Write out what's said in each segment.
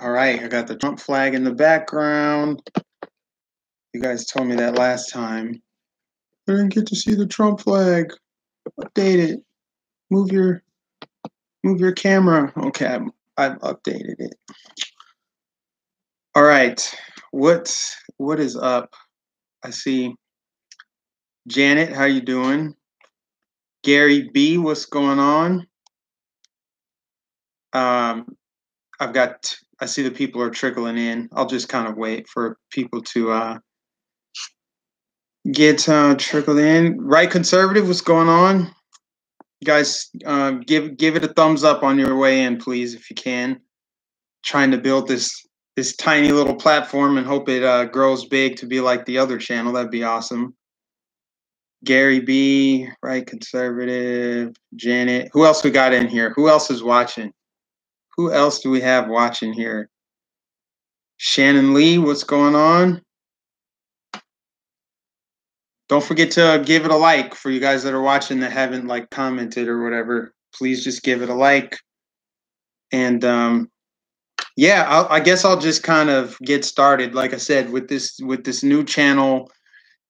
All right, I got the Trump flag in the background. You guys told me that last time. I didn't get to see the Trump flag. Update it. Move your camera. Okay, I've updated it. All right, what is up? I see Janet. How you doing? Gary B. What's going on? I see the people are trickling in. I'll just kind of wait for people to get trickled in. Right Conservative, what's going on? You guys, give it a thumbs up on your way in, please, if you can. Trying to build this tiny little platform and hope it grows big to be like the other channel. That'd be awesome. Gary B, Right Conservative, Janet. Who else we got in here? Who else is watching? Who else do we have watching here? Shannon Lee, what's going on? Don't forget to give it a like for you guys that are watching that haven't like commented or whatever. Please just give it a like. And yeah, I guess I'll just kind of get started. Like I said, with this new channel,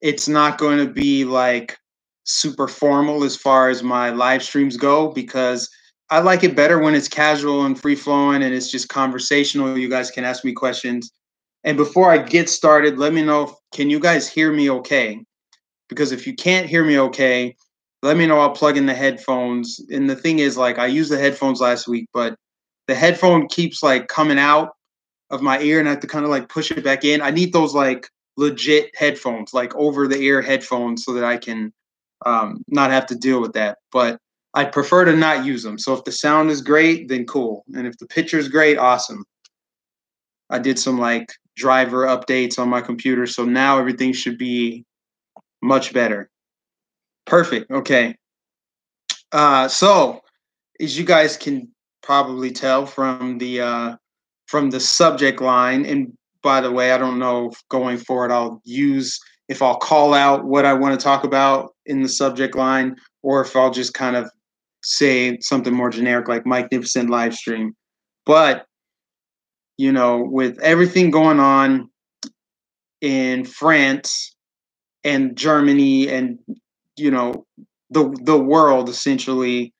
it's not going to be like super formal as far as my live streams go, because I like it better when it's casual and free flowing and it's just conversational. You guys can ask me questions. And before I get started, let me know, can you guys hear me okay? Because if you can't hear me okay, let me know. I'll plug in the headphones. And the thing is, like, I used the headphones last week, but the headphone keeps like coming out of my ear and I have to kind of like push it back in. I need those like legit headphones, like over the ear headphones, so that I can not have to deal with that. But I prefer to not use them. So if the sound is great, then cool. And if the picture is great, awesome. I did some like driver updates on my computer, so now everything should be much better. Perfect. Okay. So as you guys can probably tell from the subject line, and by the way, I don't know if going forward if I'll call out what I want to talk about in the subject line, or if I'll just kind of say something more generic like Magnificent live stream. But you know, with everything going on in France and Germany and you know the world essentially,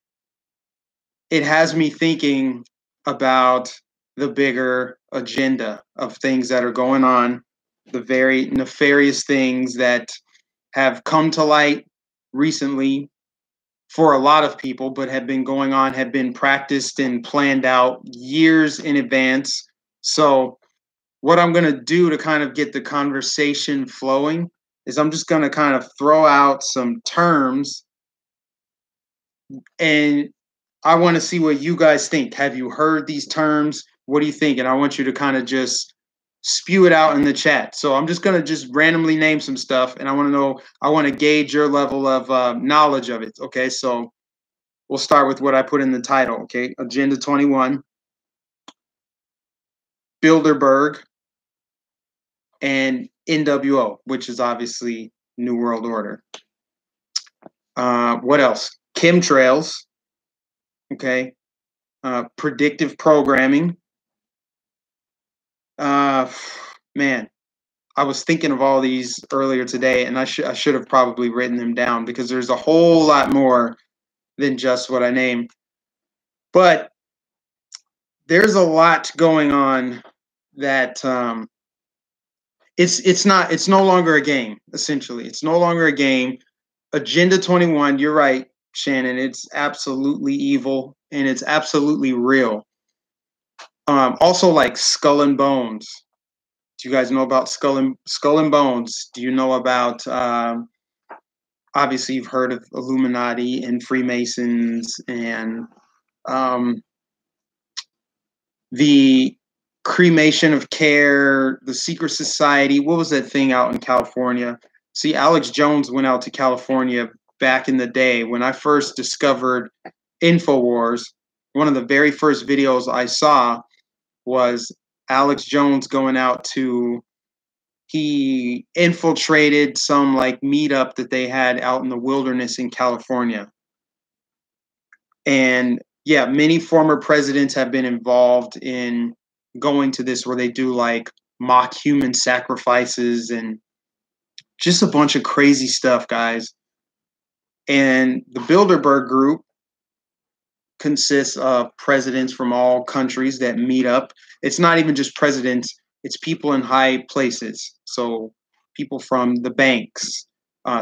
it has me thinking about the bigger agenda of things that are going on, the very nefarious things that have come to light recently for a lot of people, but have been going on, have been practiced and planned out years in advance. So what I'm going to do to kind of get the conversation flowing is I'm just going to kind of throw out some terms, and I want to see what you guys think. Have you heard these terms? What do you think? And I want you to kind of just spew it out in the chat. So I'm just going to just randomly name some stuff, and I want to gauge your level of knowledge of it. Okay, so we'll start with what I put in the title. Okay, Agenda 21, Builderberg, and NWO, which is obviously New World Order. What else? Chemtrails. Okay. Predictive programming. Man, I was thinking of all these earlier today, and I should have probably written them down, because there's a whole lot more than just what I named. But there's a lot going on that it's no longer a game. Essentially, it's no longer a game. Agenda 21. You're right, Shannon. It's absolutely evil, and it's absolutely real. Also, like Skull and Bones. Do you guys know about Skull and Bones? Do you know about? Obviously, you've heard of Illuminati and Freemasons and the cremation of care, the secret society. What was that thing out in California? See, Alex Jones went out to California back in the day when I first discovered InfoWars. One of the very first videos I saw was Alex Jones going out he infiltrated some like meetup that they had out in the wilderness in California. And yeah, many former presidents have been involved in going to this where they do like mock human sacrifices and just a bunch of crazy stuff, guys. And the Bilderberg group consists of presidents from all countries that meet up. It's not even just presidents, it's people in high places. So people from the banks,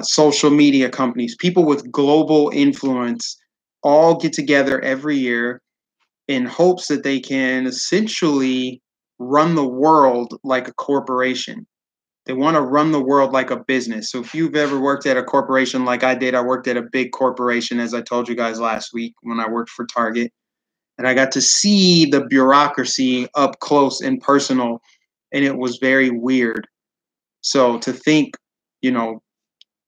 social media companies, people with global influence all get together every year in hopes that they can essentially run the world like a corporation. They want to run the world like a business. So if you've ever worked at a corporation like I did, I worked at a big corporation, as I told you guys last week when I worked for Target. And I got to see the bureaucracy up close and personal, and it was very weird. So to think,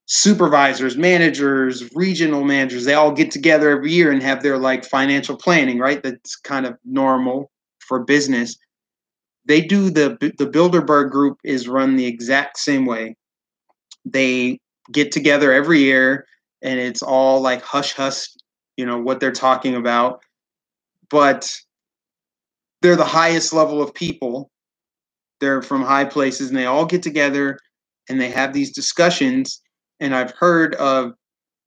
supervisors, managers, regional managers, they all get together every year and have their like financial planning, right? That's kind of normal for business. They do the Bilderberg group is run the exact same way. They get together every year and it's all like hush hush, what they're talking about. But they're the highest level of people. They're from high places and they all get together and they have these discussions. And I've heard of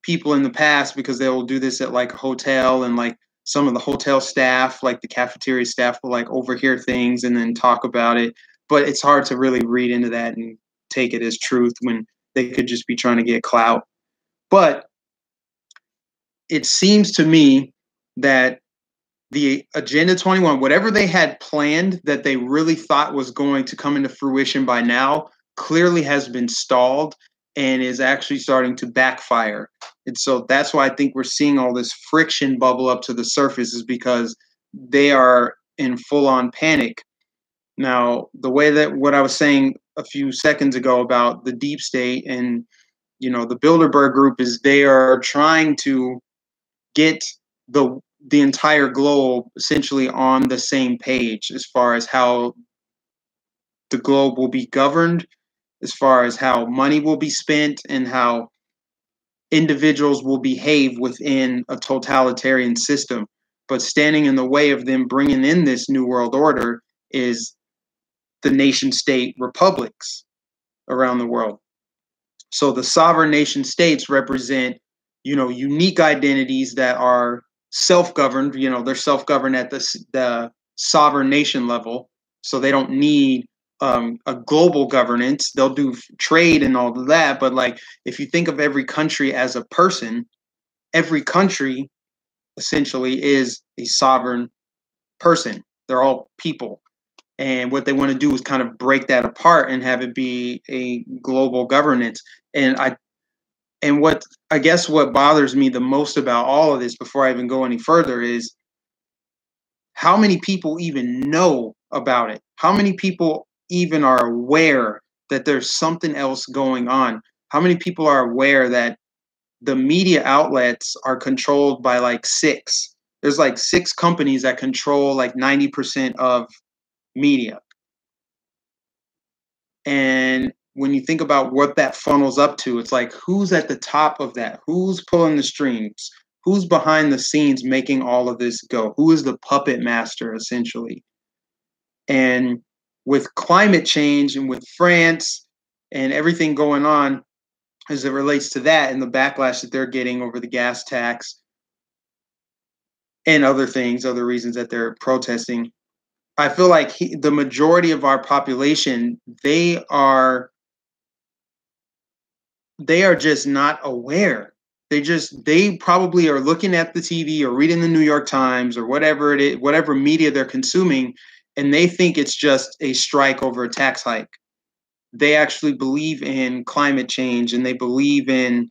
people in the past because they will do this at like a hotel and like some of the hotel staff, like the cafeteria staff, will like overhear things and then talk about it. But it's hard to really read into that and take it as truth when they could just be trying to get clout. But it seems to me that the Agenda 21, whatever they had planned that they really thought was going to come into fruition by now, clearly has been stalled and is actually starting to backfire. And so that's why I think we're seeing all this friction bubble up to the surface, is because they are in full-on panic. Now, the way that what I was saying a few seconds ago about the deep state and the Bilderberg group is they are trying to get the entire globe essentially on the same page as far as how the globe will be governed, as far as how money will be spent, and how individuals will behave within a totalitarian system. But standing in the way of them bringing in this new world order is the nation state republics around the world. So the sovereign nation states represent, unique identities that are self-governed. They're self-governed at the sovereign nation level, so they don't need a global governance. They'll do trade and all of that, but like if you think of every country as a person, every country essentially is a sovereign person. They're all people. And what they want to do is kind of break that apart and have it be a global governance. And what I guess what bothers me the most about all of this, before I even go any further, is how many people even know about it? How many people even are aware that there's something else going on? How many people are aware that the media outlets are controlled by like six? There's like six companies that control like 90% of media. And when you think about what that funnels up to, it's like, who's at the top of that? Who's pulling the strings? Who's behind the scenes making all of this go? Who is the puppet master, essentially? And with climate change and with France and everything going on as it relates to that and the backlash that they're getting over the gas tax and other things, other reasons that they're protesting, I feel like the majority of our population, they are just not aware. They probably are looking at the TV or reading the New York Times or whatever it is, whatever media they're consuming, and they think it's just a strike over a tax hike. They actually believe in climate change and they believe in,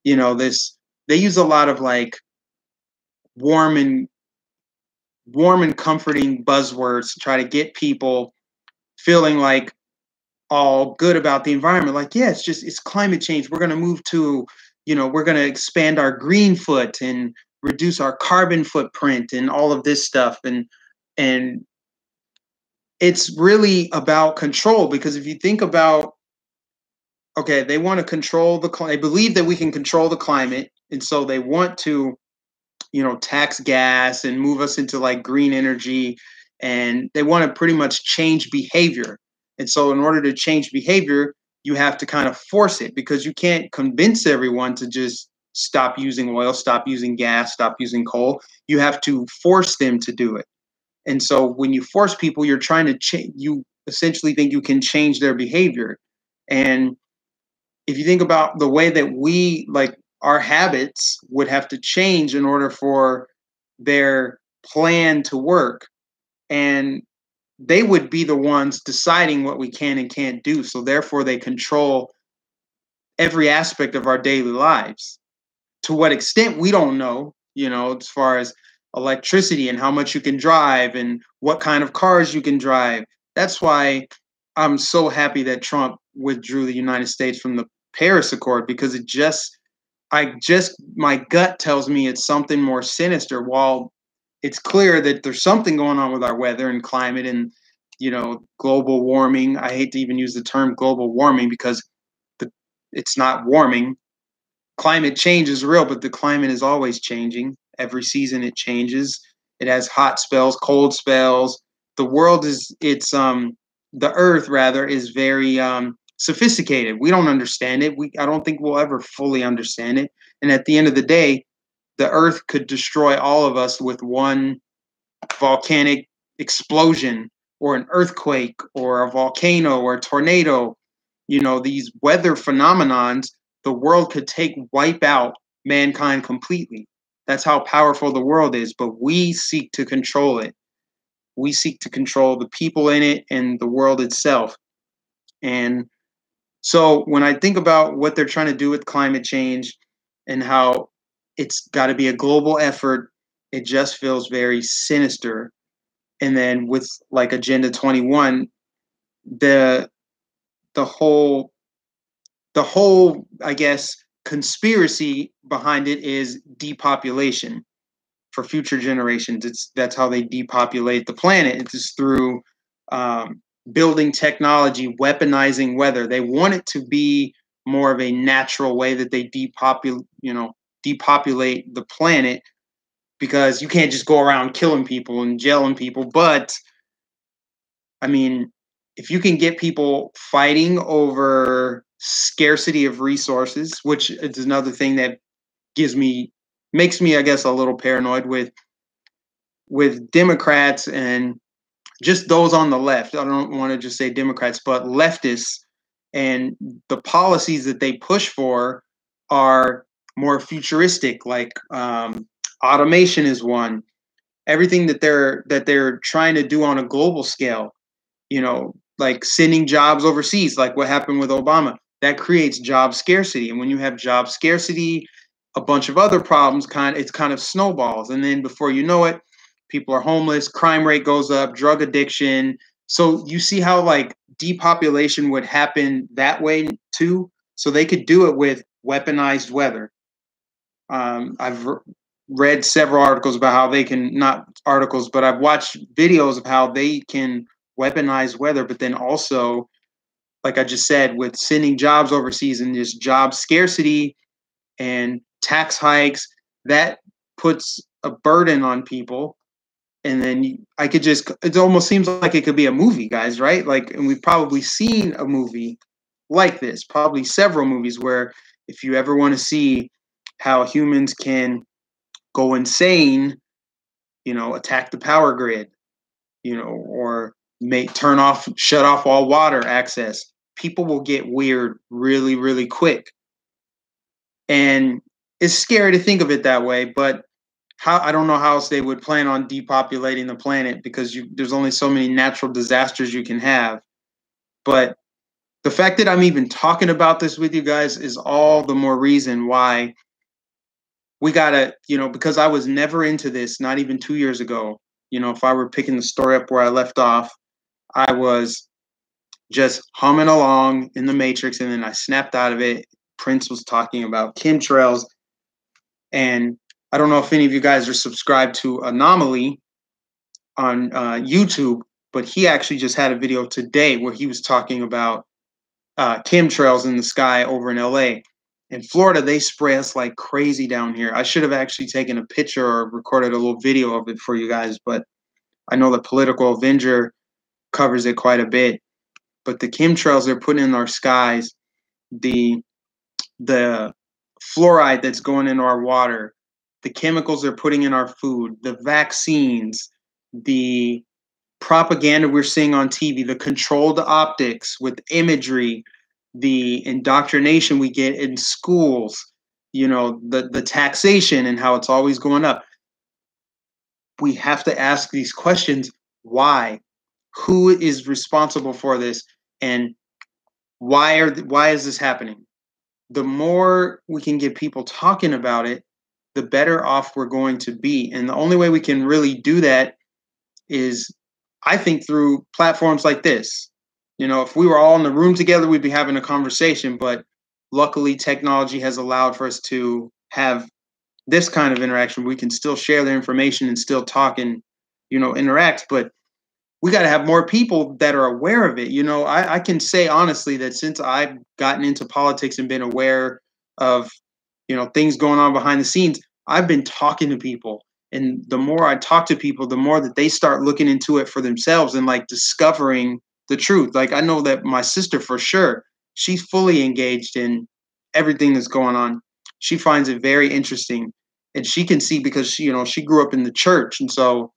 this. They use a lot of like warm and comforting buzzwords to try to get people feeling like all good about the environment. Like, yeah, it's climate change. We're going to move to, we're going to expand our green foot and reduce our carbon footprint and all of this stuff. And it's really about control, because if you think about, okay, they want to control they believe that we can control the climate. And so they want to, tax gas and move us into like green energy and they want to pretty much change behavior. And so in order to change behavior, you have to kind of force it, because you can't convince everyone to just stop using oil, stop using gas, stop using coal. You have to force them to do it. And so when you force people, you're trying to change, you essentially think you can change their behavior. And if you think about the way that we, like, our habits would have to change in order for their plan to work, and they would be the ones deciding what we can and can't do. So therefore they control every aspect of our daily lives. To what extent, we don't know, as far as electricity and how much you can drive and what kind of cars you can drive. That's why I'm so happy that Trump withdrew the United States from the Paris Accord, because my gut tells me it's something more sinister. While it's clear that there's something going on with our weather and climate and, global warming. I hate to even use the term global warming, because it's not warming. Climate change is real, but the climate is always changing. Every season it changes. It has hot spells, cold spells. The world the earth rather is very sophisticated. We don't understand it. I don't think we'll ever fully understand it. And at the end of the day, the earth could destroy all of us with one volcanic explosion or an earthquake or a volcano or a tornado. These weather phenomenons, the world could wipe out mankind completely. That's how powerful the world is, but we seek to control it. We seek to control the people in it and the world itself. And so when I think about what they're trying to do with climate change and how it's got to be a global effort, it just feels very sinister. And then with like Agenda 21, the whole I guess conspiracy behind it is depopulation for future generations. That's how they depopulate the planet. It's through building technology, weaponizing weather. They want it to be more of a natural way that they depopulate the planet, because you can't just go around killing people and jailing people. But I mean, if you can get people fighting over scarcity of resources, which is another thing that makes me, I guess, a little paranoid with Democrats and just those on the left. I don't want to just say Democrats, but leftists, and the policies that they push for are more futuristic, like automation is one. Everything that they're trying to do on a global scale, like sending jobs overseas, like what happened with Obama, that creates job scarcity. And when you have job scarcity, a bunch of other problems it kind of snowballs. And then before you know it, people are homeless, crime rate goes up, drug addiction. So you see how like depopulation would happen that way too. So they could do it with weaponized weather. I've read several articles about how they can, not articles, but I've watched videos of how they can weaponize weather, but then also, like I just said, with sending jobs overseas and just job scarcity and tax hikes, that puts a burden on people. And then it almost seems like it could be a movie, guys, right? Like, and we've probably seen a movie like this, probably several movies, where if you ever want to see how humans can go insane, attack the power grid, or shut off all water access, people will get weird really, really quick. And it's scary to think of it that way, but I don't know how else they would plan on depopulating the planet, because there's only so many natural disasters you can have. But the fact that I'm even talking about this with you guys is all the more reason why we gotta, because I was never into this, not even 2 years ago. If I were picking the story up where I left off, I was just humming along in the Matrix, and then I snapped out of it. Prince was talking about chemtrails, and I don't know if any of you guys are subscribed to Anomaly on YouTube, but he actually just had a video today where he was talking about chemtrails in the sky over in LA. In Florida, they spray us like crazy down here. I should have actually taken a picture or recorded a little video of it for you guys, but I know the Political Avenger covers it quite a bit. But the chemtrails they're putting in our skies, the the fluoride that's going into our water, the chemicals they're putting in our food, the vaccines, the propaganda we're seeing on TV, the controlled optics with imagery, the indoctrination we get in schools, the taxation and how it's always going up. We have to ask these questions. Why? Who is responsible for this? And why is this happening? The more we can get people talking about it, the better off we're going to be. And the only way we can really do that is, I think, through platforms like this. If we were all in the room together, we'd be having a conversation. But luckily, technology has allowed for us to have this kind of interaction. We can still share the information and still talk and, interact. But we got to have more people that are aware of it. I can say honestly that since I've gotten into politics and been aware of, things going on behind the scenes, I've been talking to people. And the more I talk to people, the more that they start looking into it for themselves and like discovering the truth. Like I know that my sister for sure, she's fully engaged in everything that's going on. She finds it very interesting. And she can see because she grew up in the church. And so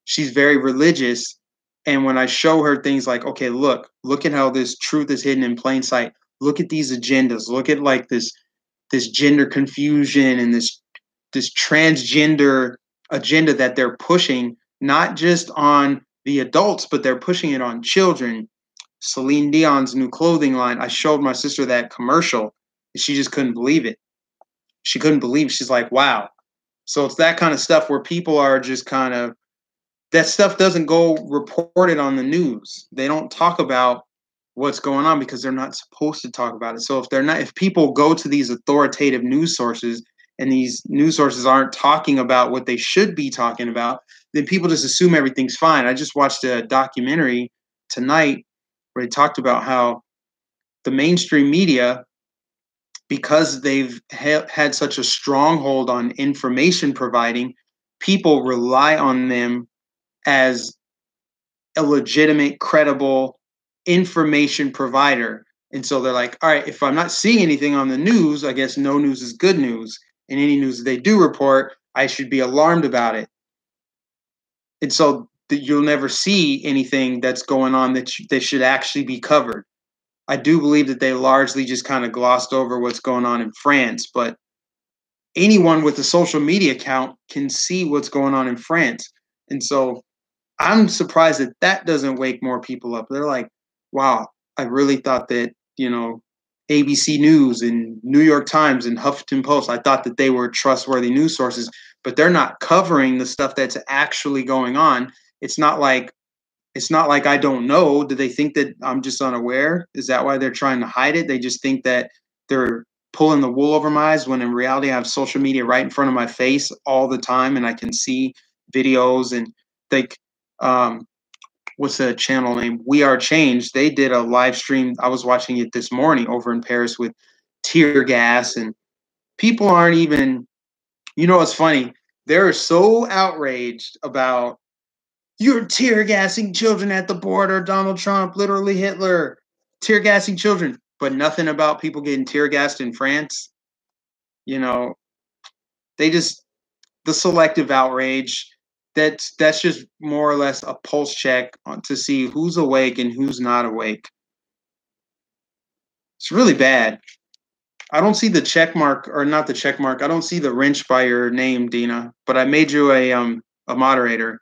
she's very religious. And when I show her things like, okay, look at how this truth is hidden in plain sight. Look at these agendas. Look at like this gender confusion and this transgender agenda that they're pushing, not just on the adults, but they're pushing it on children. Celine Dion's new clothing line. I showed my sister that commercial and she just couldn't believe it. She couldn't believe it. She's like, wow. So it's that kind of stuff where people are just kind of, that stuff doesn't go reported on the news. They don't talk about what's going on because they're not supposed to talk about it. So if people go to these authoritative news sources and these news sources aren't talking about what they should be talking about, then people just assume everything's fine. I just watched a documentary tonight where they talked about how the mainstream media, because they've had such a stronghold on information providing, people rely on them as a legitimate, credible information provider. And so they're like, all right, if I'm not seeing anything on the news, I guess no news is good news. And any news that they do report, I should be alarmed about it. And so you'll never see anything that's going on that should actually be covered. I do believe that they largely just kind of glossed over what's going on in France, but anyone with a social media account can see what's going on in France. And so I'm surprised that doesn't wake more people up. They're like, wow, I really thought that, ABC News and New York Times and Huffington Post, I thought that they were trustworthy news sources, but they're not covering the stuff that's actually going on. It's not like I don't know. Do they think that I'm just unaware? Is that why they're trying to hide it? They just think that they're pulling the wool over my eyes when in reality I have social media right in front of my face all the time and I can see videos and like what's the channel name? We Are Changed. They did a live stream. I was watching it this morning over in Paris with tear gas and people aren't even, it's funny. They're so outraged about you're tear gassing children at the border, Donald Trump, literally Hitler, tear gassing children, but nothing about people getting tear gassed in France. They just, the selective outrage, that's just more or less a pulse check to see who's awake and who's not awake. It's really bad. I don't see the check mark, or not the check mark. I don't see the wrench by your name, Dina, but I made you a moderator.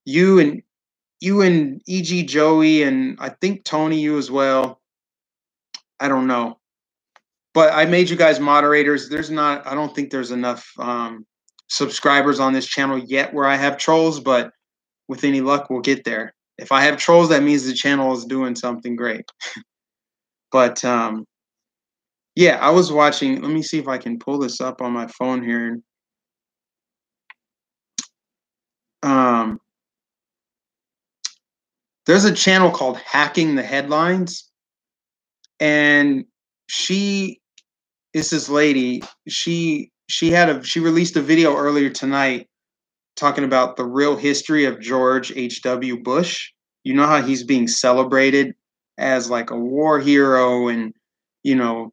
You and EG Joey and I think Tony, you as well. I don't know. But I made you guys moderators. I don't think there's enough subscribers on this channel yet where I have trolls, but with any luck, we'll get there. If I have trolls, that means the channel is doing something great. But yeah, I was watching. Let me see if I can pull this up on my phone here. There's a channel called Hacking the Headlines, and she is this lady. She released a video earlier tonight talking about the real history of George H.W. Bush. You know how he's being celebrated as like a war hero, and you know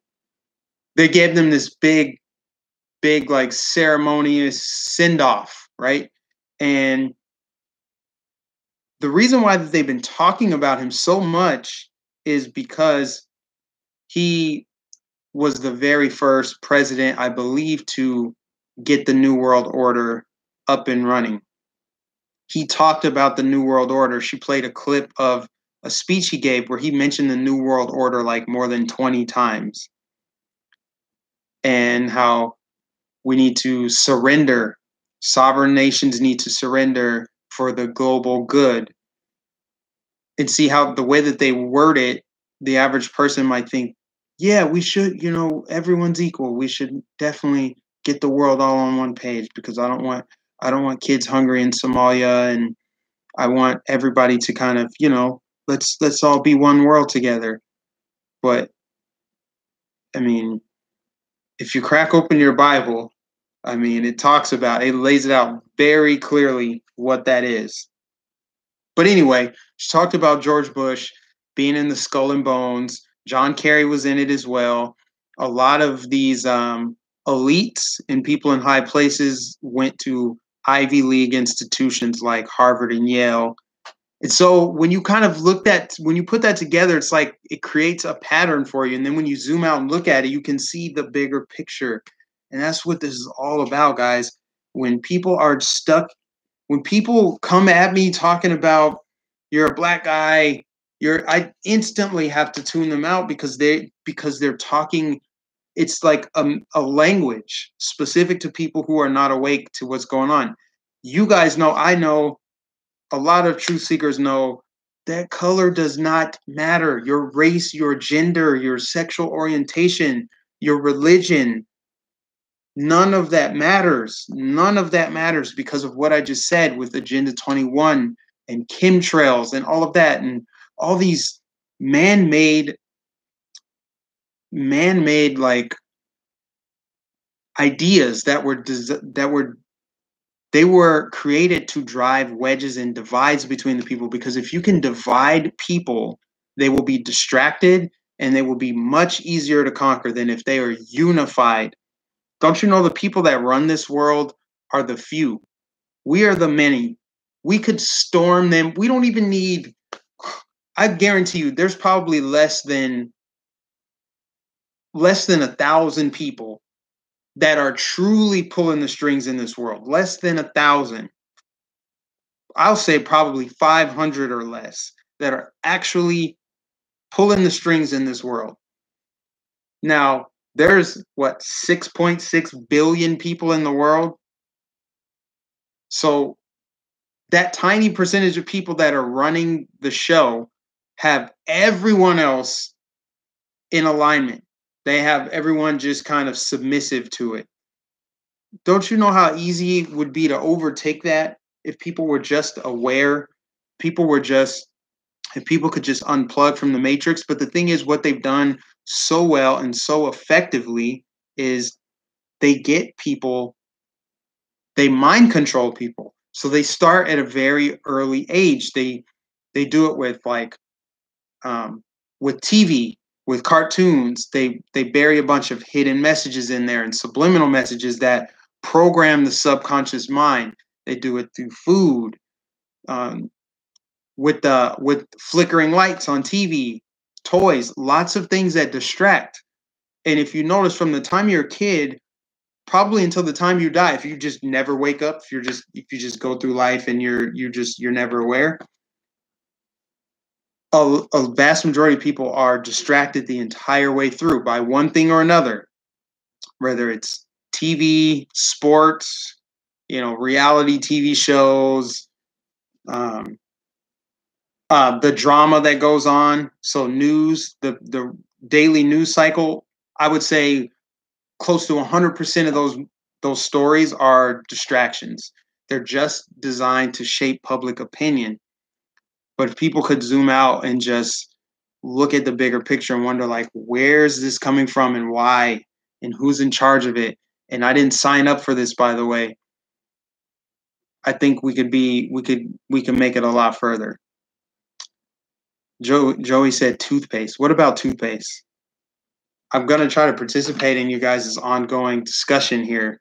they gave them this big, like ceremonious send off, right? And the reason why that they've been talking about him so much is because he was the very first president, I believe, to get the New World Order up and running. He talked about the New World Order. She played a clip of a speech he gave where he mentioned the New World Order like more than 20 times, and how we need to surrender. Sovereign nations need to surrender for the global good. And see how the way that they word it, the average person might think, yeah, we should, everyone's equal. We should definitely get the world all on one page, because I don't want kids hungry in Somalia, and I want everybody to kind of, let's all be one world together. But I mean, if you crack open your Bible, I mean, it lays it out very clearly what that is. But anyway, she talked about George Bush being in the Skull and Bones. John Kerry was in it as well. A lot of these elites and people in high places went to Ivy League institutions like Harvard and Yale. And so when you when you put that together, it's like it creates a pattern for you. And then when you zoom out and look at it, you can see the bigger picture. And that's what this is all about, guys. When people are stuck, when people come at me talking about you're a black guy, I instantly have to tune them out, because they're talking. It's like a language specific to people who are not awake to what's going on. You guys know, I know, a lot of truth seekers know that color does not matter. Your race, your gender, your sexual orientation, your religion, none of that matters. None of that matters because of what I just said with Agenda 21 and chemtrails and all of that, and all these man-made like ideas that were created to drive wedges and divides between the people. Because if you can divide people, they will be distracted, and they will be much easier to conquer than if they are unified. Don't you know the people that run this world are the few? We are the many. We could storm them. We don't even need, I guarantee you, there's probably less than 1,000 people that are truly pulling the strings in this world. Less than 1,000. I'll say probably 500 or less that are actually pulling the strings in this world. Now, there's 6.6 billion people in the world. So that tiny percentage of people that are running the show have everyone else in alignment. They have everyone just kind of submissive to it. Don't you know how easy it would be to overtake that if people were just aware? If people could just unplug from the matrix. But the thing is, what they've done so well and so effectively is they mind control people. So they start at a very early age. They do it with with TV, with cartoons. They bury a bunch of hidden messages in there and subliminal messages that program the subconscious mind. They do it through food, with flickering lights on TV, toys, lots of things that distract. And if you notice, from the time you're a kid, probably until the time you die, if you just never wake up, if you just go through life and you're never aware, a vast majority of people are distracted the entire way through by one thing or another, whether it's TV, sports, reality TV shows, the drama that goes on. So news, the daily news cycle, I would say close to 100% of those stories are distractions. They're just designed to shape public opinion. But if people could zoom out and just look at the bigger picture and wonder, like, where is this coming from and why and who's in charge of it? And I didn't sign up for this, by the way. I think we could make it a lot further. Joey said toothpaste. What about toothpaste? I'm gonna try to participate in you guys' ongoing discussion here,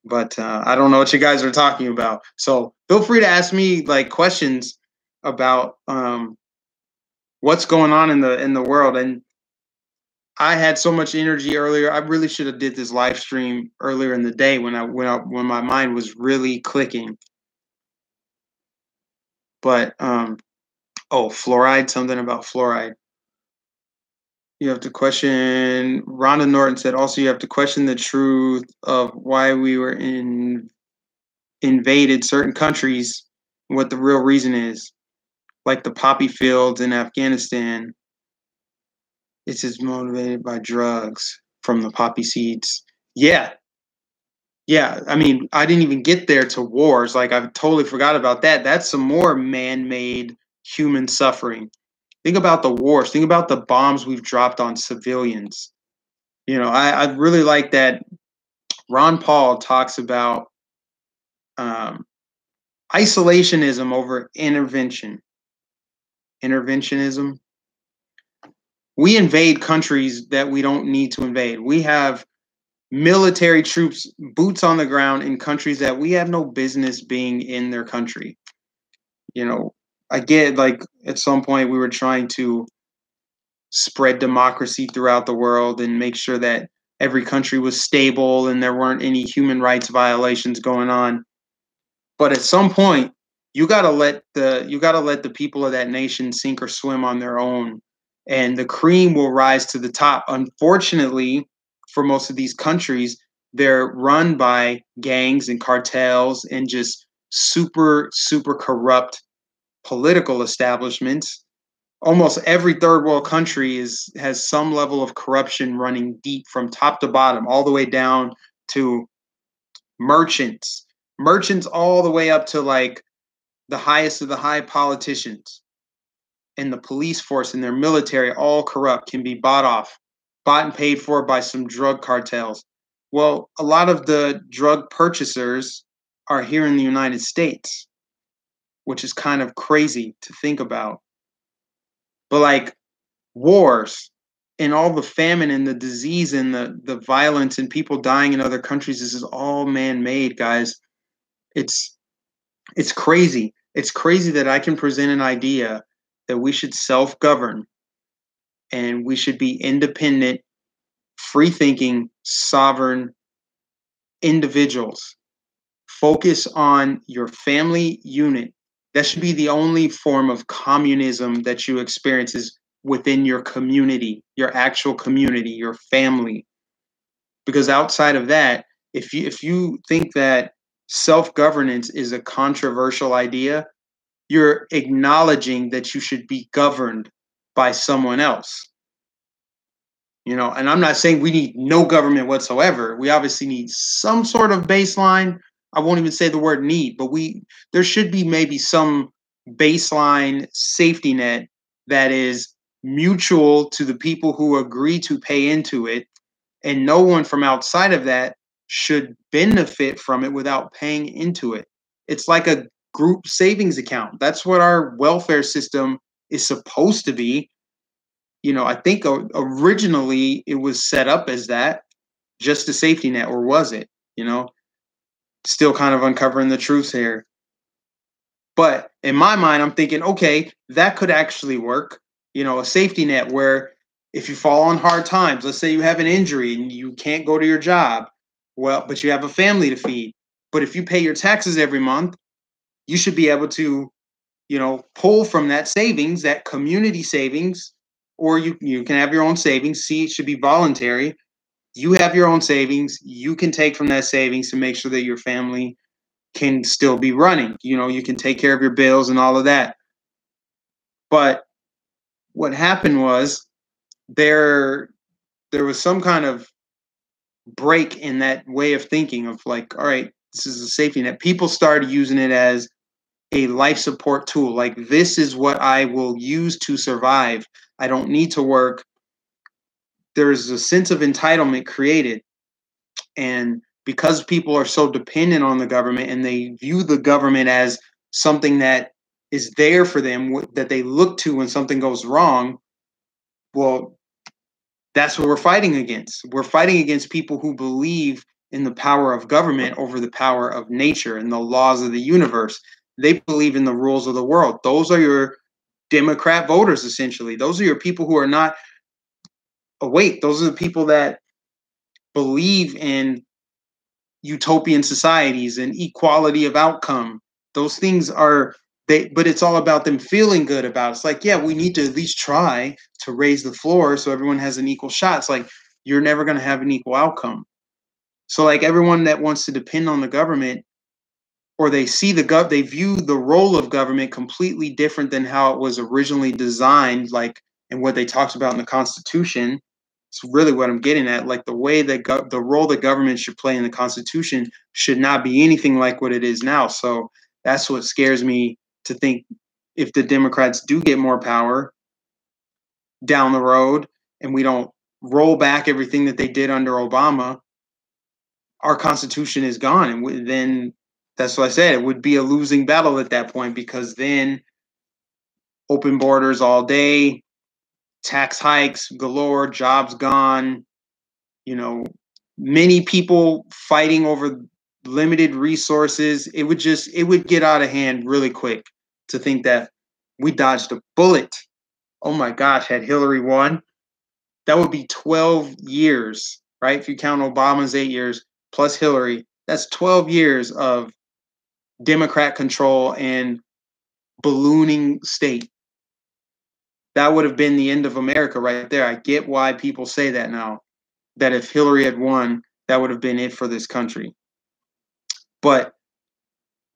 but I don't know what you guys are talking about. So feel free to ask me like questions about what's going on in the world. And I had so much energy earlier. I really should have did this live stream earlier in the day when my mind was really clicking. But fluoride, something about fluoride. You have to question. Rhonda Norton said also you have to question the truth of why we were invaded certain countries, what the real reason is, like the poppy fields in Afghanistan. It's just motivated by drugs from the poppy seeds. Yeah. Yeah. I mean, I didn't even get there to wars. Like, I totally forgot about that. That's some more man made human suffering. Think about the wars. Think about the bombs we've dropped on civilians. I really like that Ron Paul talks about isolationism over intervention. Interventionism. We invade countries that we don't need to invade. We have military troops, boots on the ground in countries that we have no business being in their country. I get like at some point we were trying to spread democracy throughout the world and make sure that every country was stable and there weren't any human rights violations going on. But at some point, you gotta let the people of that nation sink or swim on their own, and the cream will rise to the top. Unfortunately, for most of these countries, they're run by gangs and cartels and just super super corrupt political establishments. Almost every third world country has some level of corruption running deep from top to bottom, all the way down to merchants all the way up to like the highest of the high politicians, and the police force and their military, all corrupt, can be bought and paid for by some drug cartels. Well, a lot of the drug purchasers are here in the United States, which is kind of crazy to think about. But like wars and all the famine and the disease and the violence and people dying in other countries, this is all man-made, guys. It's crazy. It's crazy that I can present an idea that we should self-govern and we should be independent, free-thinking, sovereign individuals. Focus on your family unit. That should be the only form of communism that you experience, is within your community, your actual community, your family. Because outside of that, if you think that self-governance is a controversial idea, you're acknowledging that you should be governed by someone else. And I'm not saying we need no government whatsoever. We obviously need some sort of baseline. I won't even say the word need, but there should be maybe some baseline safety net that is mutual to the people who agree to pay into it, and no one from outside of that should benefit from it without paying into it. It's like a group savings account. That's what our welfare system is supposed to be. I think originally it was set up as that, just a safety net, or was it? Still kind of uncovering the truth here. But in my mind, I'm thinking, okay, that could actually work. A safety net where if you fall on hard times, let's say you have an injury and you can't go to your job, well, but you have a family to feed. But if you pay your taxes every month, you should be able to, pull from that savings, that community savings, or you can have your own savings. See, it should be voluntary. You have your own savings. You can take from that savings to make sure that your family can still be running. You can take care of your bills and all of that. But what happened was there was some kind of break in that way of thinking of like, all right, this is a safety net. People started using it as a life support tool. Like, this is what I will use to survive. I don't need to work. There's a sense of entitlement created. And because people are so dependent on the government and they view the government as something that is there for them, that they look to when something goes wrong. Well, that's what we're fighting against. We're fighting against people who believe in the power of government over the power of nature and the laws of the universe. They believe in the rules of the world. Those are your Democrat voters, essentially. Those are your people who are not awake. Those are the people that believe in utopian societies and equality of outcome. Those things are but it's all about them feeling good about it. It's like, yeah, we need to at least try to raise the floor so everyone has an equal shot. It's like, you're never going to have an equal outcome. So like everyone that wants to depend on the government, or they see they view the role of government completely different than how it was originally designed, like, and what they talked about in the Constitution. It's really what I'm getting at. Like the way that the role that government should play in the Constitution should not be anything like what it is now. So that's what scares me, to think if the Democrats do get more power down the road and we don't roll back everything that they did under Obama, our Constitution is gone. And then that's what I said. It would be a losing battle at that point, because then open borders all day, tax hikes galore, jobs gone, many people fighting over limited resources. It would get out of hand really quick, to think that we dodged a bullet. Oh my gosh, had Hillary won, that would be 12 years, right? If you count Obama's 8 years plus Hillary, that's 12 years of Democrat control and ballooning state. That would have been the end of America right there. I get why people say that now, that if Hillary had won, that would have been it for this country. But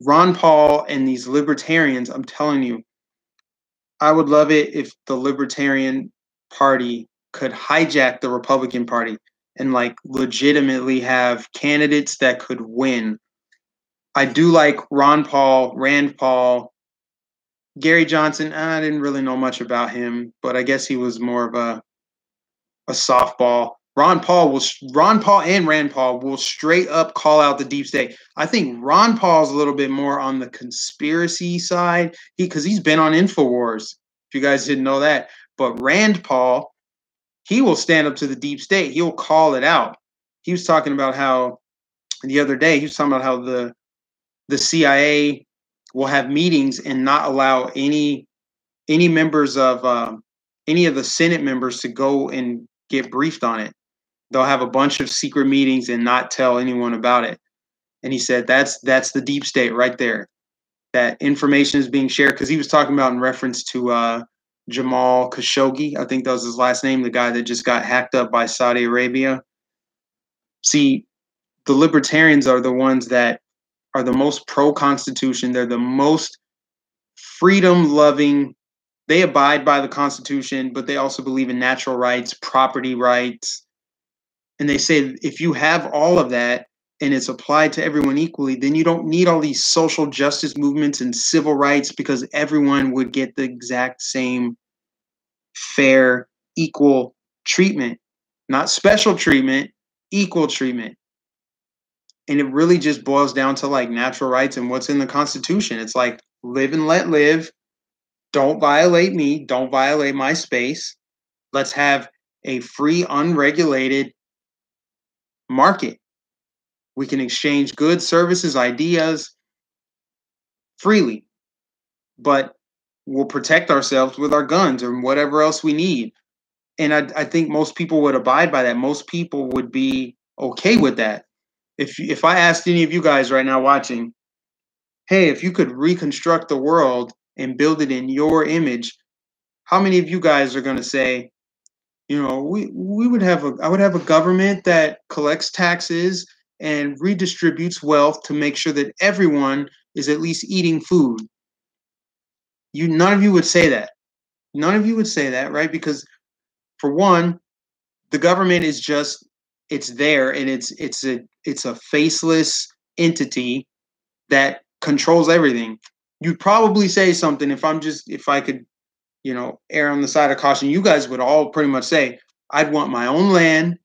Ron Paul and these libertarians, I'm telling you, I would love it if the Libertarian Party could hijack the Republican Party and like legitimately have candidates that could win. I do like Ron Paul, Rand Paul, Gary Johnson. I didn't really know much about him, but I guess he was more of a softball. Ron Paul and Rand Paul will straight up call out the deep state. I think Ron Paul's a little bit more on the conspiracy side, because he's been on InfoWars, if you guys didn't know that. But Rand Paul, he will stand up to the deep state. He'll call it out. He was talking about how the other day, he was talking about how the CIA will have meetings and not allow any members of any of the Senate members to go and get briefed on it. They'll have a bunch of secret meetings and not tell anyone about it. And he said that's the deep state right there. That information is being shared, because he was talking about in reference to Jamal Khashoggi. I think that was his last name, the guy that just got hacked up by Saudi Arabia. See, the libertarians are the ones that are the most pro-Constitution. They're the most freedom-loving. They abide by the Constitution, but they also believe in natural rights, property rights. And they say if you have all of that and it's applied to everyone equally, then you don't need all these social justice movements and civil rights, because everyone would get the exact same fair, equal treatment. Not special treatment, equal treatment. And it really just boils down to like natural rights and what's in the Constitution. It's like live and let live. Don't violate me. Don't violate my space. Let's have a free, unregulated market. We can exchange goods, services, ideas freely, but we'll protect ourselves with our guns or whatever else we need. And I think most people would abide by that. Most people would be okay with that. If I asked any of you guys right now watching, hey, if you could reconstruct the world and build it in your image, how many of you guys are going to say, I would have a government that collects taxes and redistributes wealth to make sure that everyone is at least eating food? None of you would say that. None of you would say that, right? Because for one, the government is it's there, and it's a faceless entity that controls everything. You'd probably say something if I could, err on the side of caution. You guys would all pretty much say, I'd want my own land,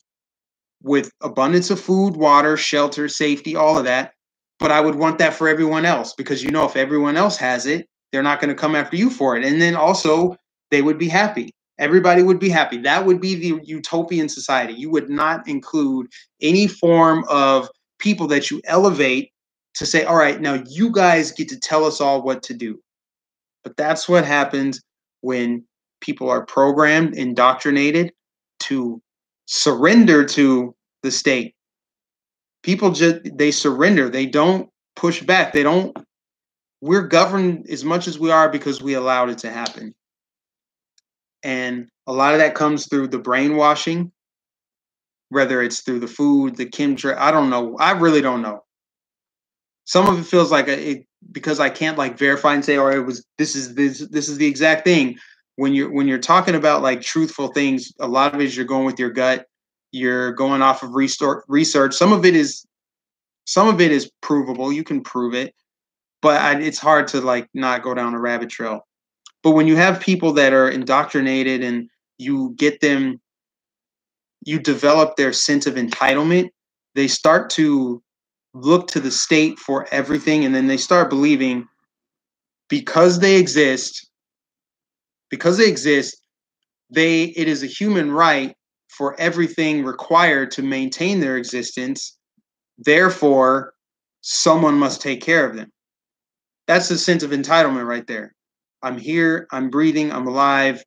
with abundance of food, water, shelter, safety, all of that. But I would want that for everyone else because, if everyone else has it, they're not going to come after you for it. And then also they would be happy. Everybody would be happy. That would be the utopian society. You would not include any form of people that you elevate to say, all right, now you guys get to tell us all what to do. But that's what happens when people are programmed, indoctrinated to surrender to the state. People they surrender. They don't push back. We're governed as much as we are because we allowed it to happen. And a lot of that comes through the brainwashing, whether it's through the food, the chemtrail. I don't know. I really don't know. Some of it feels like because I can't like verify and say, "Oh, this is the exact thing." When you're talking about like truthful things, a lot of it is you're going with your gut. You're going off of research. Some of it is provable. You can prove it, but it's hard to like not go down a rabbit trail. But when you have people that are indoctrinated and you get them, you develop their sense of entitlement, they start to look to the state for everything, and then they start believing because they exist, it is a human right for everything required to maintain their existence. Therefore, someone must take care of them. That's the sense of entitlement right there. I'm here, I'm breathing, I'm alive.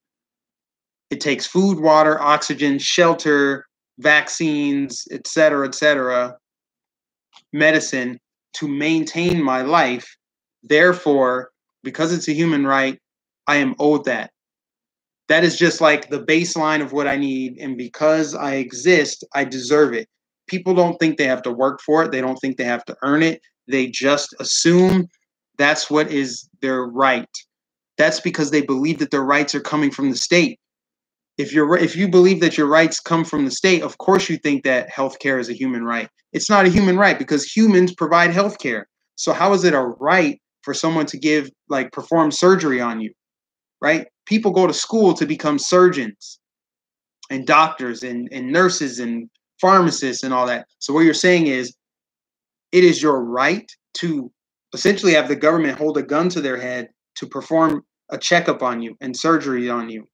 It takes food, water, oxygen, shelter, vaccines, etc., medicine to maintain my life. Therefore, because it's a human right, I am owed that. That is just like the baseline of what I need. And because I exist, I deserve it. People don't think they have to work for it. They don't think they have to earn it. They just assume that's what is their right. That's because they believe that their rights are coming from the state. If you believe that your rights come from the state, of course you think that healthcare is a human right. It's not a human right because humans provide healthcare. So how is it a right for someone to perform surgery on you? Right? People go to school to become surgeons and doctors and nurses and pharmacists and all that. So what you're saying is it is your right to essentially have the government hold a gun to their head to perform a checkup on you and surgery on you.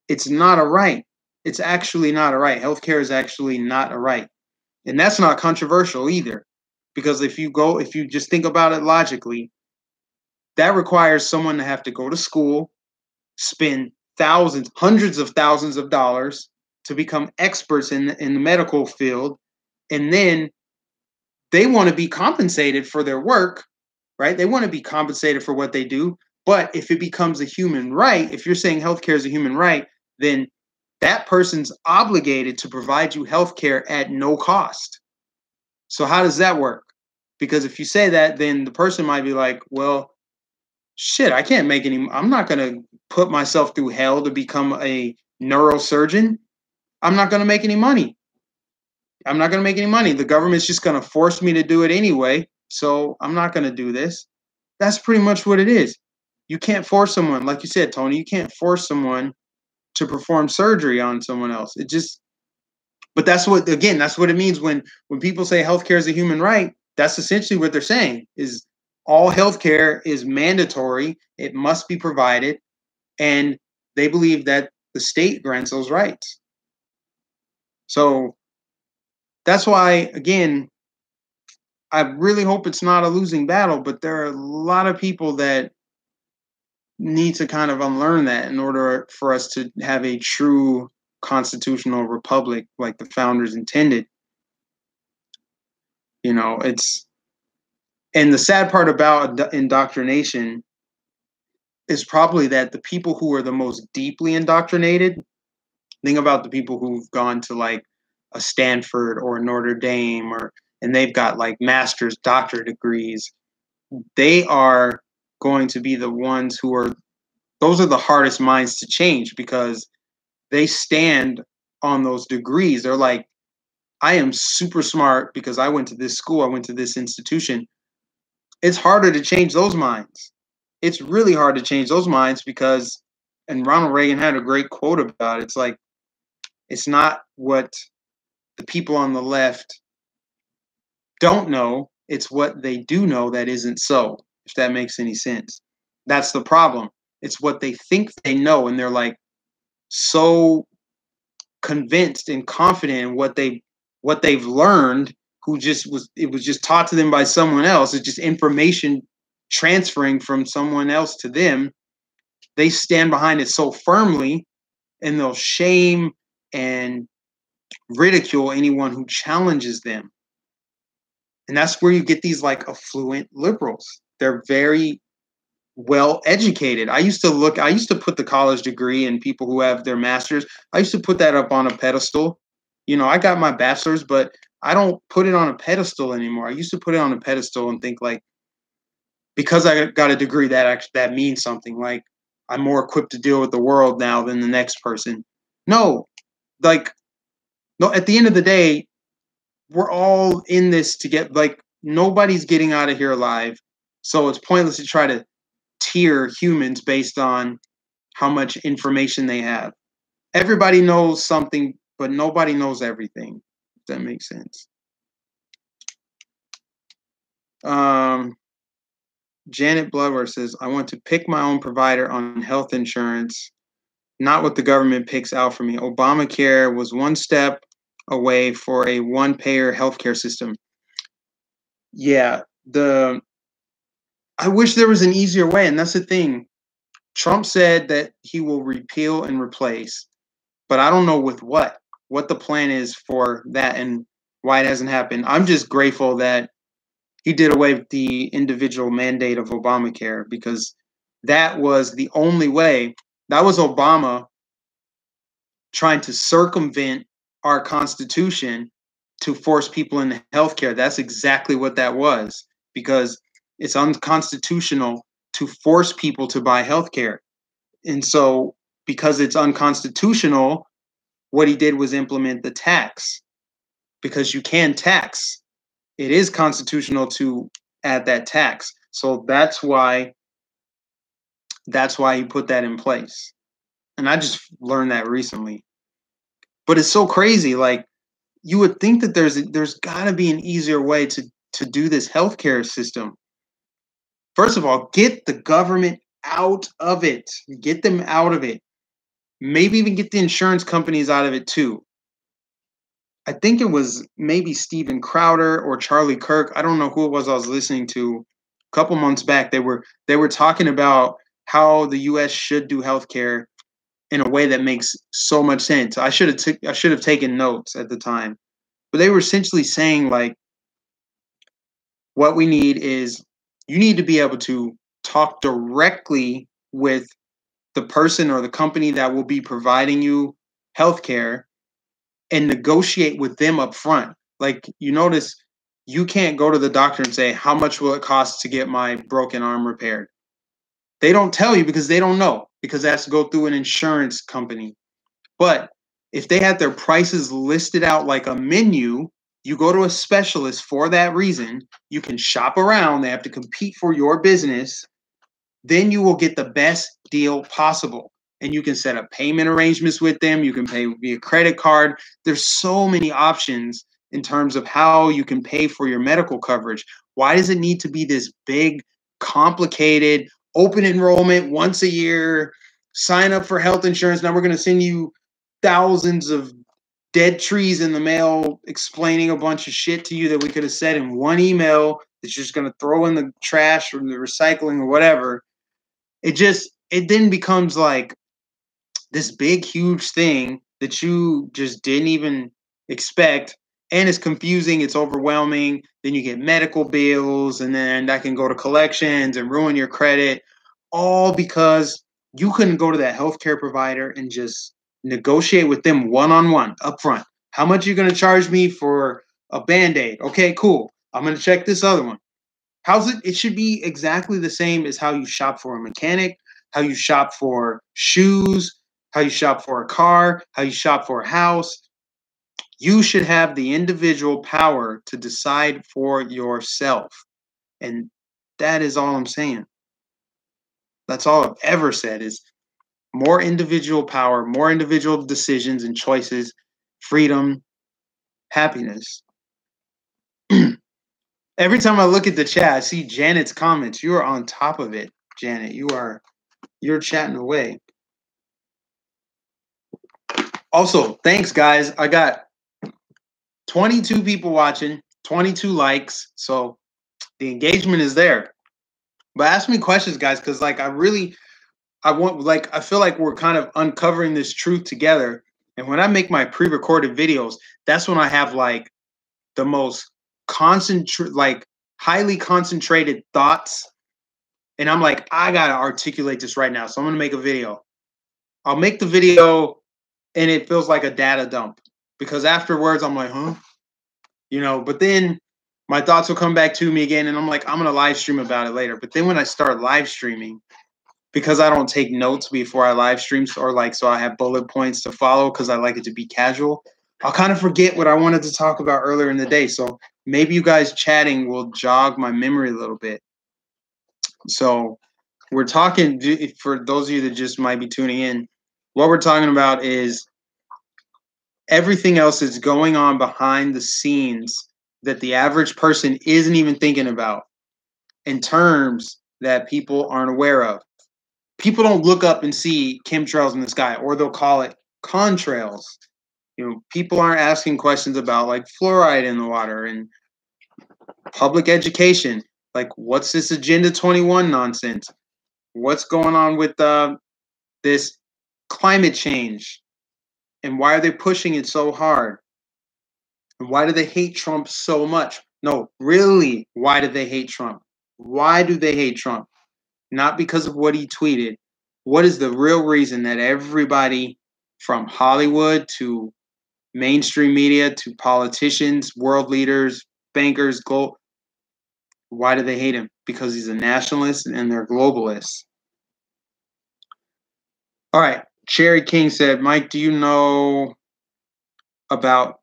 It's not a right. It's actually not a right. Healthcare is actually not a right. And that's not controversial either. Because if you just think about it logically, that requires someone to have to go to school, spend thousands, hundreds of thousands of dollars to become experts in the medical field. And then they want to be compensated for their work, right? They want to be compensated for what they do. But if it becomes a human right, if you're saying healthcare is a human right, then that person's obligated to provide you healthcare at no cost. So how does that work? Because if you say that, then the person might be like, well, shit, I'm not going to put myself through hell to become a neurosurgeon. I'm not going to make any money. The government's just going to force me to do it anyway. So I'm not going to do this. That's pretty much what it is. You can't force someone, like you said, Tony, you can't force someone to perform surgery on someone else. But that's what it means when people say healthcare is a human right. That's essentially what they're saying is all healthcare is mandatory. It must be provided. And they believe that the state grants those rights. So that's why, again, I really hope it's not a losing battle, but there are a lot of people that need to kind of unlearn that in order for us to have a true constitutional republic like the founders intended. And the sad part about indoctrination is probably that the people who are the most deeply indoctrinated, think about the people who've gone to like a Stanford or a Notre Dame and they've got like master's, doctorate degrees. They are going to be the ones those are the hardest minds to change because they stand on those degrees. They're like, I am super smart because I went to this school, I went to this institution. It's harder to change those minds. It's really hard to change those minds because, and Ronald Reagan had a great quote about it. It's like, it's not what the people on the left don't know. It's what they do know that isn't so, if that makes any sense. That's the problem. It's what they think they know, and they're like so convinced and confident in what they've learned, who just was it was just taught to them by someone else. It's just information transferring from someone else to them. They stand behind it so firmly, and they'll shame and ridicule anyone who challenges them. And that's where you get these like affluent liberals. They're very well educated. I used to put the college degree and people who have their masters, I used to put that up on a pedestal. You know, I got my bachelor's, but I don't put it on a pedestal anymore. I used to put it on a pedestal and think like, because I got a degree, that means something. Like I'm more equipped to deal with the world now than the next person. No, like no. At the end of the day, we're all in this to get like nobody's getting out of here alive. So it's pointless to try to tier humans based on how much information they have. Everybody knows something, but nobody knows everything. If that makes sense. Janet Bloodworth says, I want to pick my own provider on health insurance, not what the government picks out for me. Obamacare was one step away for a one-payer healthcare system. Yeah, I wish there was an easier way, and that's the thing. Trump said that he will repeal and replace, but I don't know with what the plan is for that and why it hasn't happened. I'm just grateful that he did away with the individual mandate of Obamacare, because that was the only way. That was Obama trying to circumvent our Constitution to force people into healthcare. That's exactly what that was, because it's unconstitutional to force people to buy healthcare. And so, because it's unconstitutional, what he did was implement the tax, because you can tax. It is constitutional to add that tax. So that's why he put that in place. And I just learned that recently. But it's so crazy. Like you would think that there's got to be an easier way to do this healthcare system. First of all, get the government out of it. Get them out of it. Maybe even get the insurance companies out of it too. I think it was maybe Steven Crowder or Charlie Kirk. I don't know who it was I was listening to a couple months back. They were talking about how the US should do healthcare in a way that makes so much sense. I should have taken notes at the time. But they were essentially saying like what we need is you need to be able to talk directly with the person or the company that will be providing you healthcare and negotiate with them up front. Like you notice you can't go to the doctor and say, how much will it cost to get my broken arm repaired? They don't tell you because they don't know, because it has to go through an insurance company. But if they had their prices listed out like a menu, you go to a specialist for that reason. You can shop around. They have to compete for your business. Then you will get the best deal possible. And you can set up payment arrangements with them. You can pay via credit card. There's so many options in terms of how you can pay for your medical coverage. Why does it need to be this big, complicated, open enrollment once a year, sign up for health insurance? Now we're going to send you thousands of dead trees in the mail explaining a bunch of shit to you that we could have said in one email that you're just going to throw in the trash or the recycling or whatever. It then becomes like this big, huge thing that you just didn't even expect. And it's confusing. It's overwhelming. Then you get medical bills, and then that can go to collections and ruin your credit, all because you couldn't go to that healthcare provider and just negotiate with them one-on-one up front. How much are you going to charge me for a Band-Aid? Okay, cool. I'm going to check this other one. How's it? It should be exactly the same as how you shop for a mechanic, how you shop for shoes, how you shop for a car, how you shop for a house. You should have the individual power to decide for yourself. And that is all I'm saying. That's all I've ever said is more individual power, more individual decisions and choices, freedom, happiness. Every time I look at the chat, I see Janet's comments. You are on top of it, Janet. You're chatting away. Also, thanks, guys. I got 22 people watching, 22 likes. So the engagement is there. But ask me questions, guys, because like I feel like we're kind of uncovering this truth together. And when I make my pre-recorded videos, that's when I have like the most highly concentrated thoughts. And I'm like, I gotta articulate this right now. So I'm gonna make a video. I'll make the video and it feels like a data dump because afterwards I'm like, huh? But then my thoughts will come back to me again and I'm like, I'm gonna live stream about it later. But then when I start live streaming, because I don't take notes before I live stream so I have bullet points to follow because I like it to be casual, I'll kind of forget what I wanted to talk about earlier in the day. So maybe you guys chatting will jog my memory a little bit. So we're talking, for those of you that just might be tuning in, what we're talking about is everything else that's going on behind the scenes that the average person isn't even thinking about in terms that people aren't aware of. People don't look up and see chemtrails in the sky, or they'll call it contrails. People aren't asking questions about like fluoride in the water and public education. Like, what's this Agenda 21 nonsense? What's going on with this climate change? And why are they pushing it so hard? And why do they hate Trump so much? No, really, why do they hate Trump? Why do they hate Trump? Not because of what he tweeted. What is the real reason that everybody from Hollywood to mainstream media to politicians, world leaders, bankers, why do they hate him? Because he's a nationalist and they're globalists. All right. Cherry King said, Mike, do you know about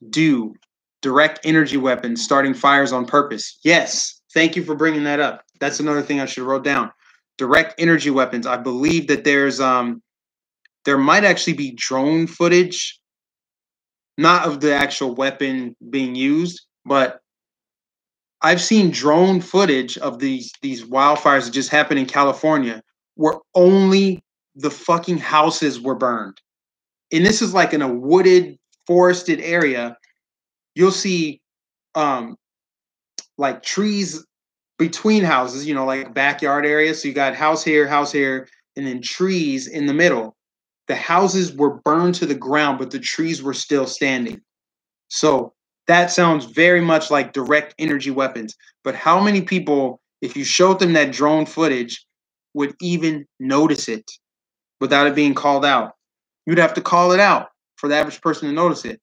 direct energy weapons starting fires on purpose? Yes. Thank you for bringing that up. That's another thing I should have wrote down. Direct energy weapons. I believe that there might actually be drone footage, not of the actual weapon being used, but I've seen drone footage of these wildfires that just happened in California where only the fucking houses were burned. And this is like in a wooded, forested area. You'll see like trees between houses, like backyard area. So you got house here, and then trees in the middle. The houses were burned to the ground, but the trees were still standing. So that sounds very much like direct energy weapons. But how many people, if you showed them that drone footage, would even notice it without it being called out? You'd have to call it out for the average person to notice it.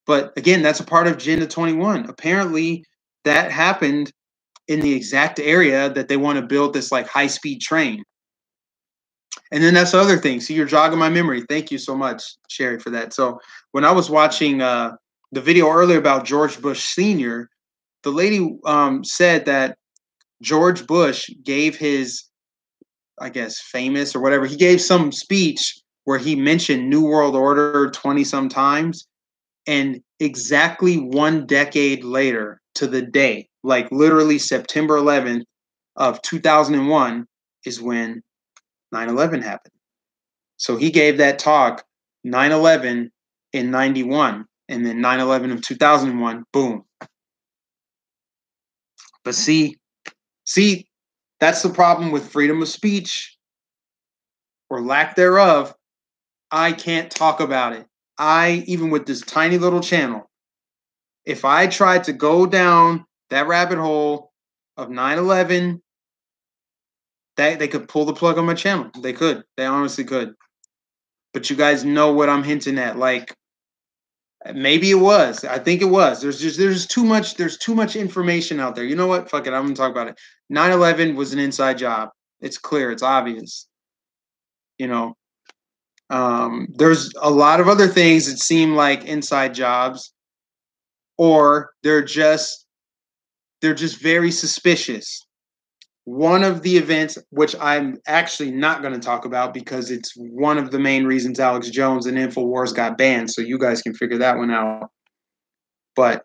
But again, that's a part of Agenda 21. Apparently, that happened in the exact area that they want to build this like high-speed train. And then that's the other thing. So you're jogging my memory. Thank you so much, Sherry, for that. So when I was watching the video earlier about George Bush Sr., the lady said that George Bush gave his, I guess, famous or whatever. He gave some speech where he mentioned New World Order 20-some times. And exactly 1 decade later to the day, like literally September 11th of 2001 is when 9/11 happened. So he gave that talk 9/11 in 91 and then 9/11 of 2001, boom. But see, that's the problem with freedom of speech or lack thereof. I can't talk about it. Even with this tiny little channel, if I tried to go down that rabbit hole of 9/11, they could pull the plug on my channel. They could. They honestly could. But you guys know what I'm hinting at. Like, maybe it was. I think it was. There's too much information out there. You know what? Fuck it. I'm gonna talk about it. 9/11 was an inside job. It's clear. It's obvious. There's a lot of other things that seem like inside jobs, or they're just very suspicious. One of the events, which I'm actually not going to talk about because it's one of the main reasons Alex Jones and InfoWars got banned, so you guys can figure that one out. But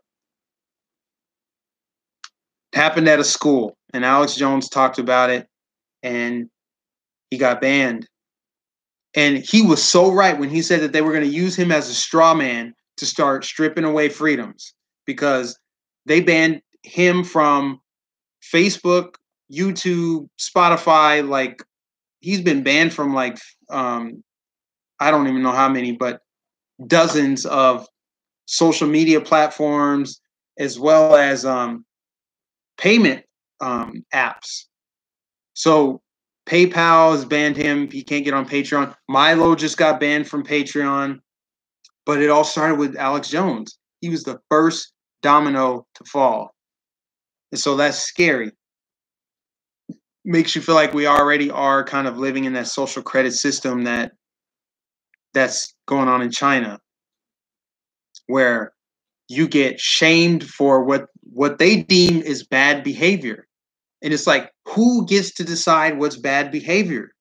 happened at a school, and Alex Jones talked about it, and he got banned. And he was so right when he said that they were going to use him as a straw man to start stripping away freedoms, because they banned him from Facebook, YouTube, Spotify. Like, he's been banned from like I don't even know how many, but dozens of social media platforms, as well as payment apps. So PayPal has banned him. He can't get on Patreon. Milo just got banned from Patreon. But it all started with Alex Jones. He was the first domino to fall. And so that's scary. Makes you feel like we already are kind of living in that social credit system that's going on in China, where you get shamed for what they deem is bad behavior. And it's like, who gets to decide what's bad behavior?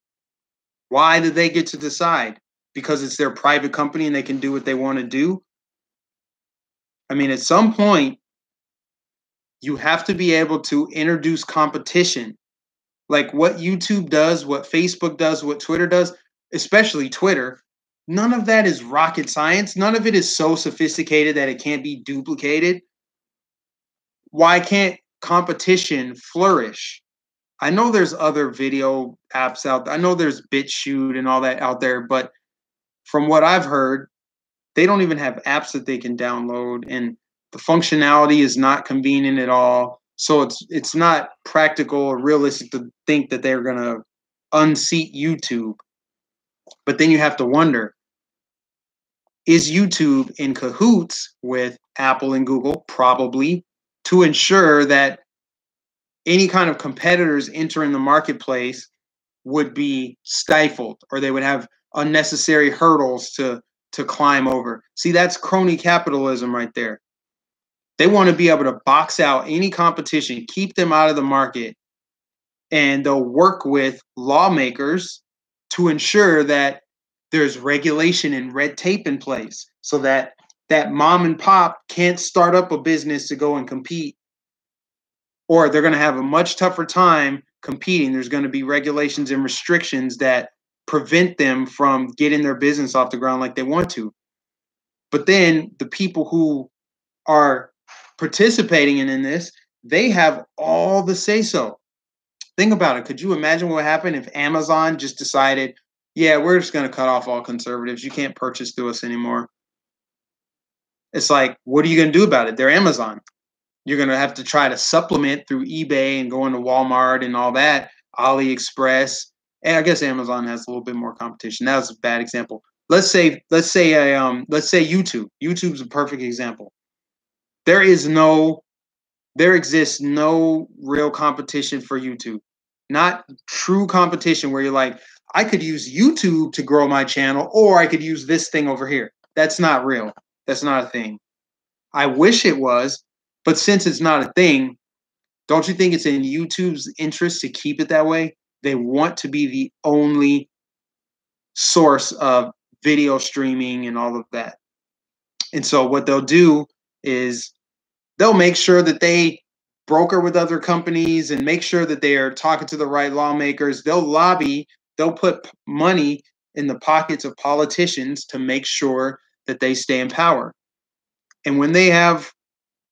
Why do they get to decide? Because it's their private company and they can do what they want to do? I mean, at some point, you have to be able to introduce competition. Like what YouTube does, what Facebook does, what Twitter does, especially Twitter, none of that is rocket science. None of it is so sophisticated that it can't be duplicated. Why can't competition flourish? I know there's other video apps out there. I know there's BitChute and all that out there, but from what I've heard, they don't even have apps that they can download, and the functionality is not convenient at all. So it's not practical or realistic to think that they're going to unseat YouTube. But then you have to wonder, is YouTube in cahoots with Apple and Google? Probably, to ensure that any kind of competitors entering the marketplace would be stifled, or they would have unnecessary hurdles to climb over. See, that's crony capitalism right there. They want to be able to box out any competition, keep them out of the market, and they'll work with lawmakers to ensure that there's regulation and red tape in place, so that that mom and pop can't start up a business to go and compete, or they're going to have a much tougher time competing. There's going to be regulations and restrictions that prevent them from getting their business off the ground like they want to. But then the people who are participating in this, they have all the say so. Think about it. Could you imagine what would happen if Amazon just decided, yeah, we're just going to cut off all conservatives. You can't purchase through us anymore. It's like, what are you going to do about it? They're Amazon. You're going to have to try to supplement through eBay and going to Walmart and all that, AliExpress. And I guess Amazon has a little bit more competition. That was a bad example. Let's say YouTube. YouTube's a perfect example. There exists no real competition for YouTube. Not true competition where you're like, I could use YouTube to grow my channel, or I could use this thing over here. That's not real. That's not a thing. I wish it was, but since it's not a thing, don't you think it's in YouTube's interest to keep it that way? They want to be the only source of video streaming and all of that. And so what they'll do is they'll make sure that they broker with other companies and make sure that they are talking to the right lawmakers. They'll lobby, they'll put money in the pockets of politicians to make sure that they stay in power. And when they have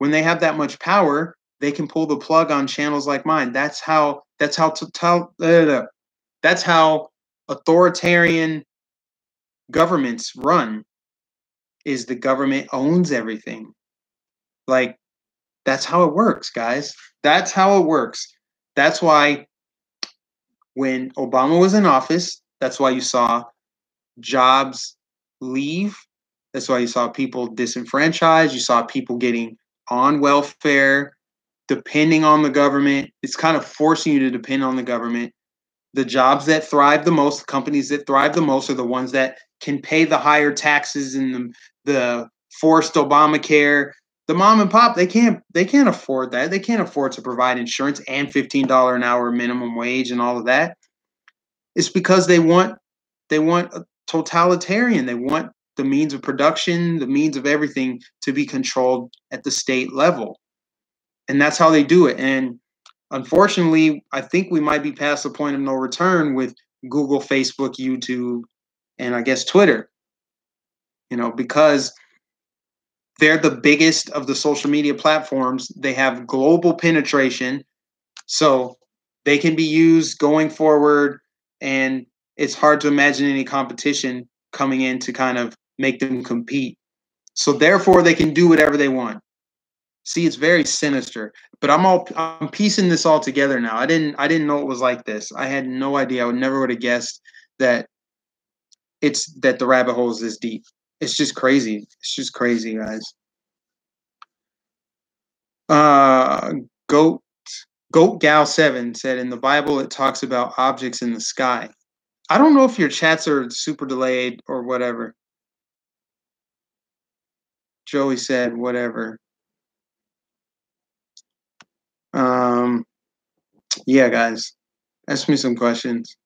that much power, they can pull the plug on channels like mine. That's how authoritarian governments run. Is the government owns everything. Like, that's how it works, guys. That's how it works. That's why when Obama was in office, that's why you saw jobs leave. That's why you saw people disenfranchised. You saw people getting on welfare, depending on the government. It's kind of forcing you to depend on the government. The jobs that thrive the most, the companies that thrive the most, are the ones that can pay the higher taxes and the forced Obamacare. The mom and pop, they can't afford that. They can't afford to provide insurance and $15 an hour minimum wage and all of that. It's because they want a totalitarian. They want the means of production, the means of everything to be controlled at the state level. And that's how they do it. And unfortunately, I think we might be past the point of no return with Google, Facebook, YouTube, and I guess Twitter, because they're the biggest of the social media platforms. They have global penetration, so they can be used going forward, and it's hard to imagine any competition coming in to kind of make them compete. So therefore, they can do whatever they want. See, it's very sinister. But I'm piecing this all together now. I didn't know it was like this. I had no idea. I would have guessed that that the rabbit hole is this deep. It's just crazy. It's just crazy, guys. Uh, Goat Goat Gal 7 said in the Bible it talks about objects in the sky. I don't know if your chats are super delayed or whatever. Joey said whatever. Yeah, guys. Ask me some questions.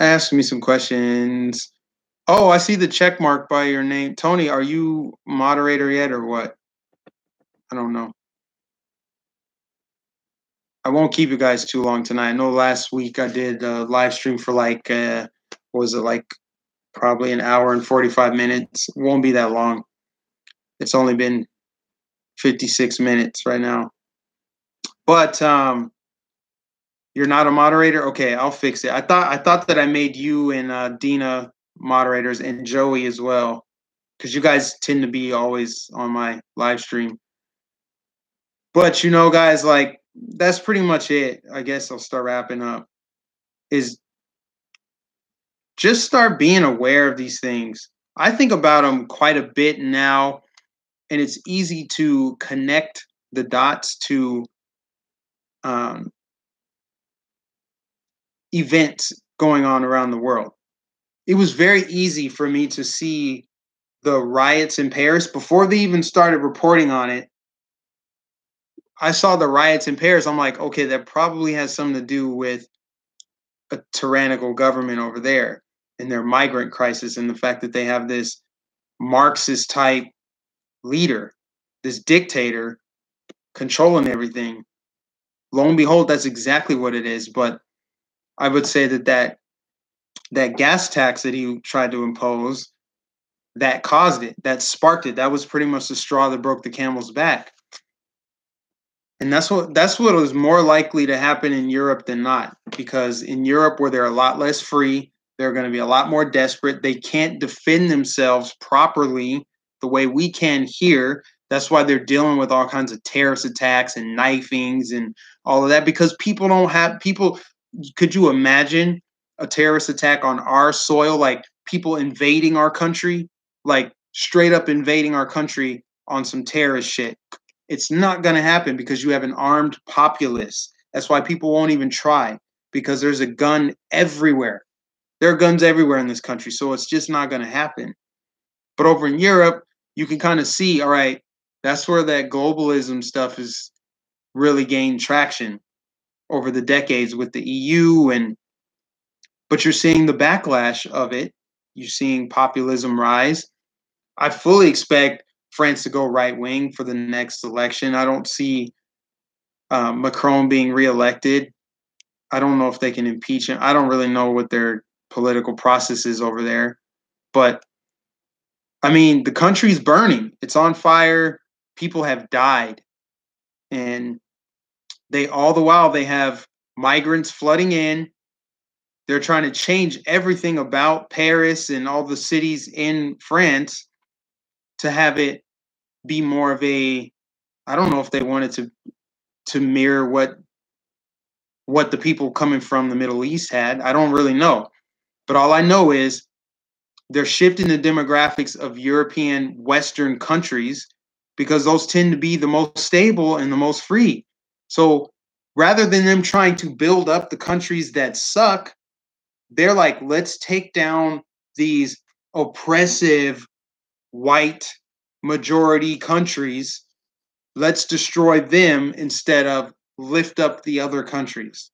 Ask me some questions. Oh, I see the check mark by your name. Tony, are you moderator yet or what? I don't know. I won't keep you guys too long tonight. I know last week I did a live stream for probably an hour and 45 minutes. It won't be that long. It's only been 56 minutes right now. But you're not a moderator? Okay, I'll fix it. I thought that I made you and Dina moderators and Joey as well, because you guys tend to be always on my live stream. But guys, like that's pretty much it. I guess I'll start wrapping up. Is just start being aware of these things. I think about them quite a bit now, and it's easy to connect the dots to events going on around the world. It was very easy for me to see the riots in Paris before they even started reporting on it. I saw the riots in Paris. I'm like, okay, that probably has something to do with a tyrannical government over there and their migrant crisis and the fact that they have this Marxist type leader, this dictator controlling everything. Lo and behold, that's exactly what it is. But I would say that gas tax that he tried to impose, that caused it, that sparked it. That was pretty much the straw that broke the camel's back. And that's what was more likely to happen in Europe than not, because in Europe, where they're a lot less free, they're going to be a lot more desperate. They can't defend themselves properly the way we can here. That's why they're dealing with all kinds of terrorist attacks and knifings and all of that, because people don't have people. Could you imagine a terrorist attack on our soil, like people invading our country, like straight up invading our country on some terrorist shit? It's not going to happen because you have an armed populace. That's why people won't even try, because there's a gun everywhere. There are guns everywhere in this country, so it's just not going to happen. But over in Europe, you can kind of see, all right, that's where that globalism stuff has really gained traction over the decades with the EU, but you're seeing the backlash of it. You're seeing populism rise. I fully expect France to go right wing for the next election. I don't see Macron being reelected. I don't know if they can impeach him. I don't really know what their political process is over there. But, I mean, the country's burning. It's on fire. People have died. And all the while they have migrants flooding in. They're trying to change everything about Paris and all the cities in France to have it be more of a, I don't know if they wanted to mirror what the people coming from the Middle East had. I don't really know. But all I know is they're shifting the demographics of European Western countries because those tend to be the most stable and the most free. So rather than them trying to build up the countries that suck, they're like, let's take down these oppressive white majority countries. Let's destroy them instead of lift up the other countries.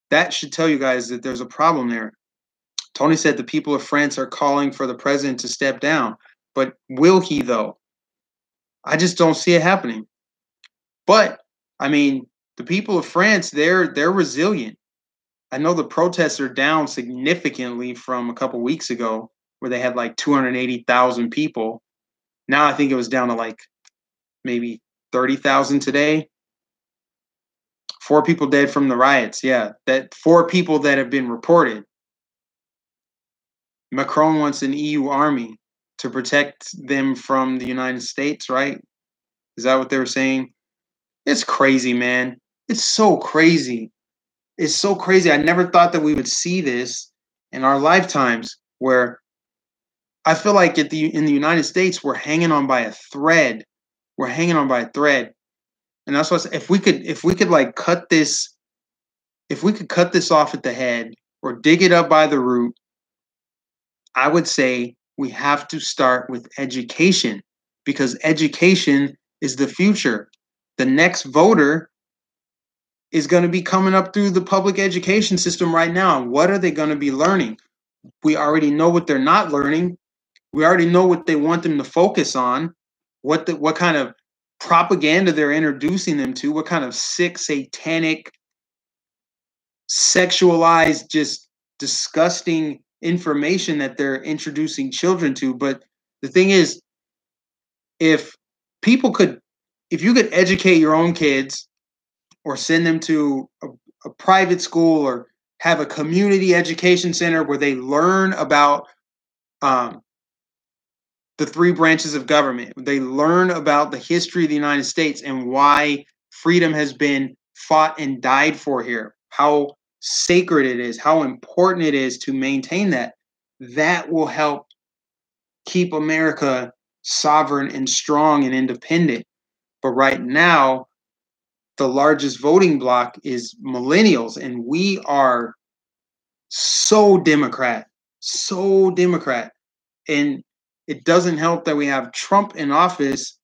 That should tell you guys that there's a problem there. Tony said the people of France are calling for the president to step down. But will he, though? I just don't see it happening. But I mean, the people of France, they're resilient. I know the protests are down significantly from a couple weeks ago, where they had like 280,000 people. Now I think it was down to like maybe 30,000 today. 4 people dead from the riots. Yeah, that 4 people that have been reported. Macron wants an EU army to protect them from the United States, right? Is that what they were saying? It's crazy, man. It's so crazy. It's so crazy. I never thought that we would see this in our lifetimes, where I feel like in the United States we're hanging on by a thread. We're hanging on by a thread. And that's what if we could like cut this, if we could cut this off at the head or dig it up by the root, I would say we have to start with education, because education is the future. The next voter is going to be coming up through the public education system right now. What are they going to be learning? We already know what they're not learning. We already know what they want them to focus on, what kind of propaganda they're introducing them to, what kind of sick, satanic, sexualized, just disgusting information that they're introducing children to. But the thing is, if if you could educate your own kids or send them to a private school or have a community education center where they learn about um, the 3 branches of government, they learn about the history of the United States and why freedom has been fought and died for here, how sacred it is, how important it is to maintain that. That will help keep America sovereign and strong and independent. But right now, the largest voting bloc is millennials, and we are so Democrat, so Democrat. And it doesn't help that we have Trump in office,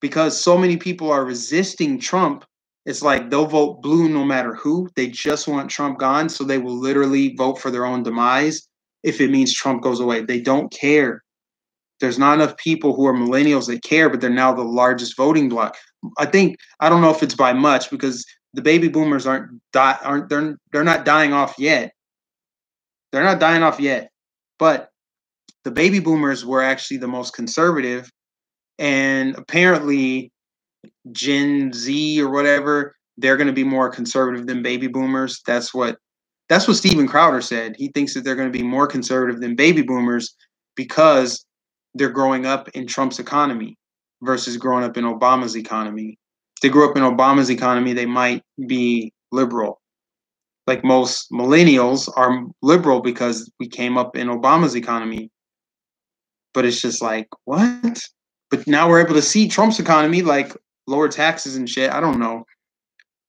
because so many people are resisting Trump. It's like they'll vote blue no matter who. They just want Trump gone, so they will literally vote for their own demise if it means Trump goes away. They don't care. There's not enough people who are millennials that care, but they're now the largest voting bloc. I don't know if it's by much, because the baby boomers they're not dying off yet. They're not dying off yet. But the baby boomers were actually the most conservative, and apparently Gen Z or whatever, they're going to be more conservative than baby boomers. That's what Steven Crowder said. He thinks that they're going to be more conservative than baby boomers because they're growing up in Trump's economy versus growing up in Obama's economy. If they grew up in Obama's economy, they might be liberal. Like most millennials are liberal because we came up in Obama's economy. But it's just like, what? But now we're able to see Trump's economy, like lower taxes and shit. I don't know.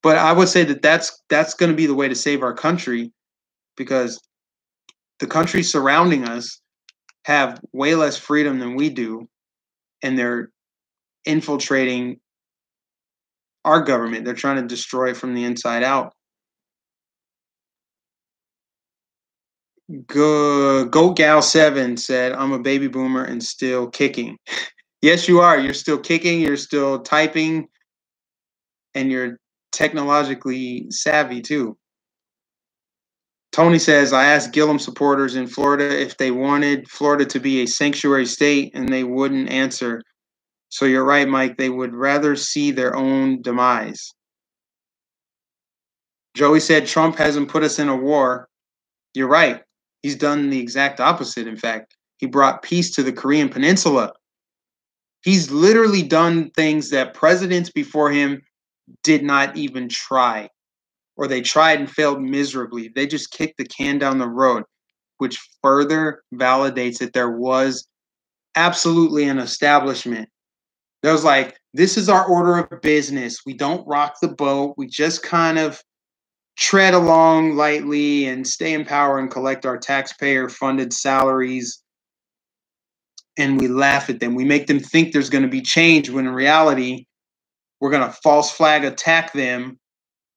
But I would say that that's going to be the way to save our country, because the countries surrounding us have way less freedom than we do, and they're infiltrating our government. They're trying to destroy it from the inside out. Goat Gal 7 said, I'm a baby boomer and still kicking. Yes, you are. You're still kicking. You're still typing. And you're technologically savvy, too. Tony says, I asked Gillum supporters in Florida if they wanted Florida to be a sanctuary state, and they wouldn't answer. So you're right, Mike. They would rather see their own demise. Joey said, Trump hasn't put us in a war. You're right. He's done the exact opposite, in fact. He brought peace to the Korean Peninsula. He's literally done things that presidents before him did not even try, or they tried and failed miserably. They just kicked the can down the road, which further validates that there was absolutely an establishment. There was like, this is our order of business. We don't rock the boat. We just kind of tread along lightly and stay in power and collect our taxpayer-funded salaries. And we laugh at them. We make them think there's going to be change, when in reality, we're going to false flag attack them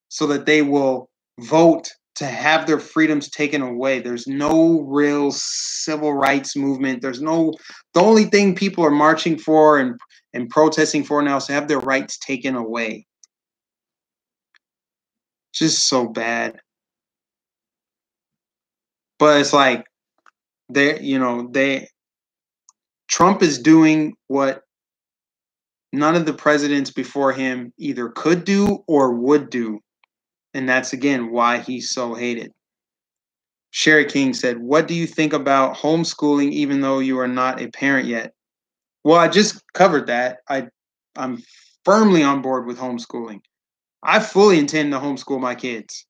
so that they will vote to have their freedoms taken away. There's no real civil rights movement. The only thing people are marching for and and protesting for now to have their rights taken away. Just so bad. But it's like Trump is doing what none of the presidents before him either could do or would do. And that's, again, why he's so hated. Sherry King said, what do you think about homeschooling even though you are not a parent yet? Well, I just covered that. I'm firmly on board with homeschooling. I fully intend to homeschool my kids.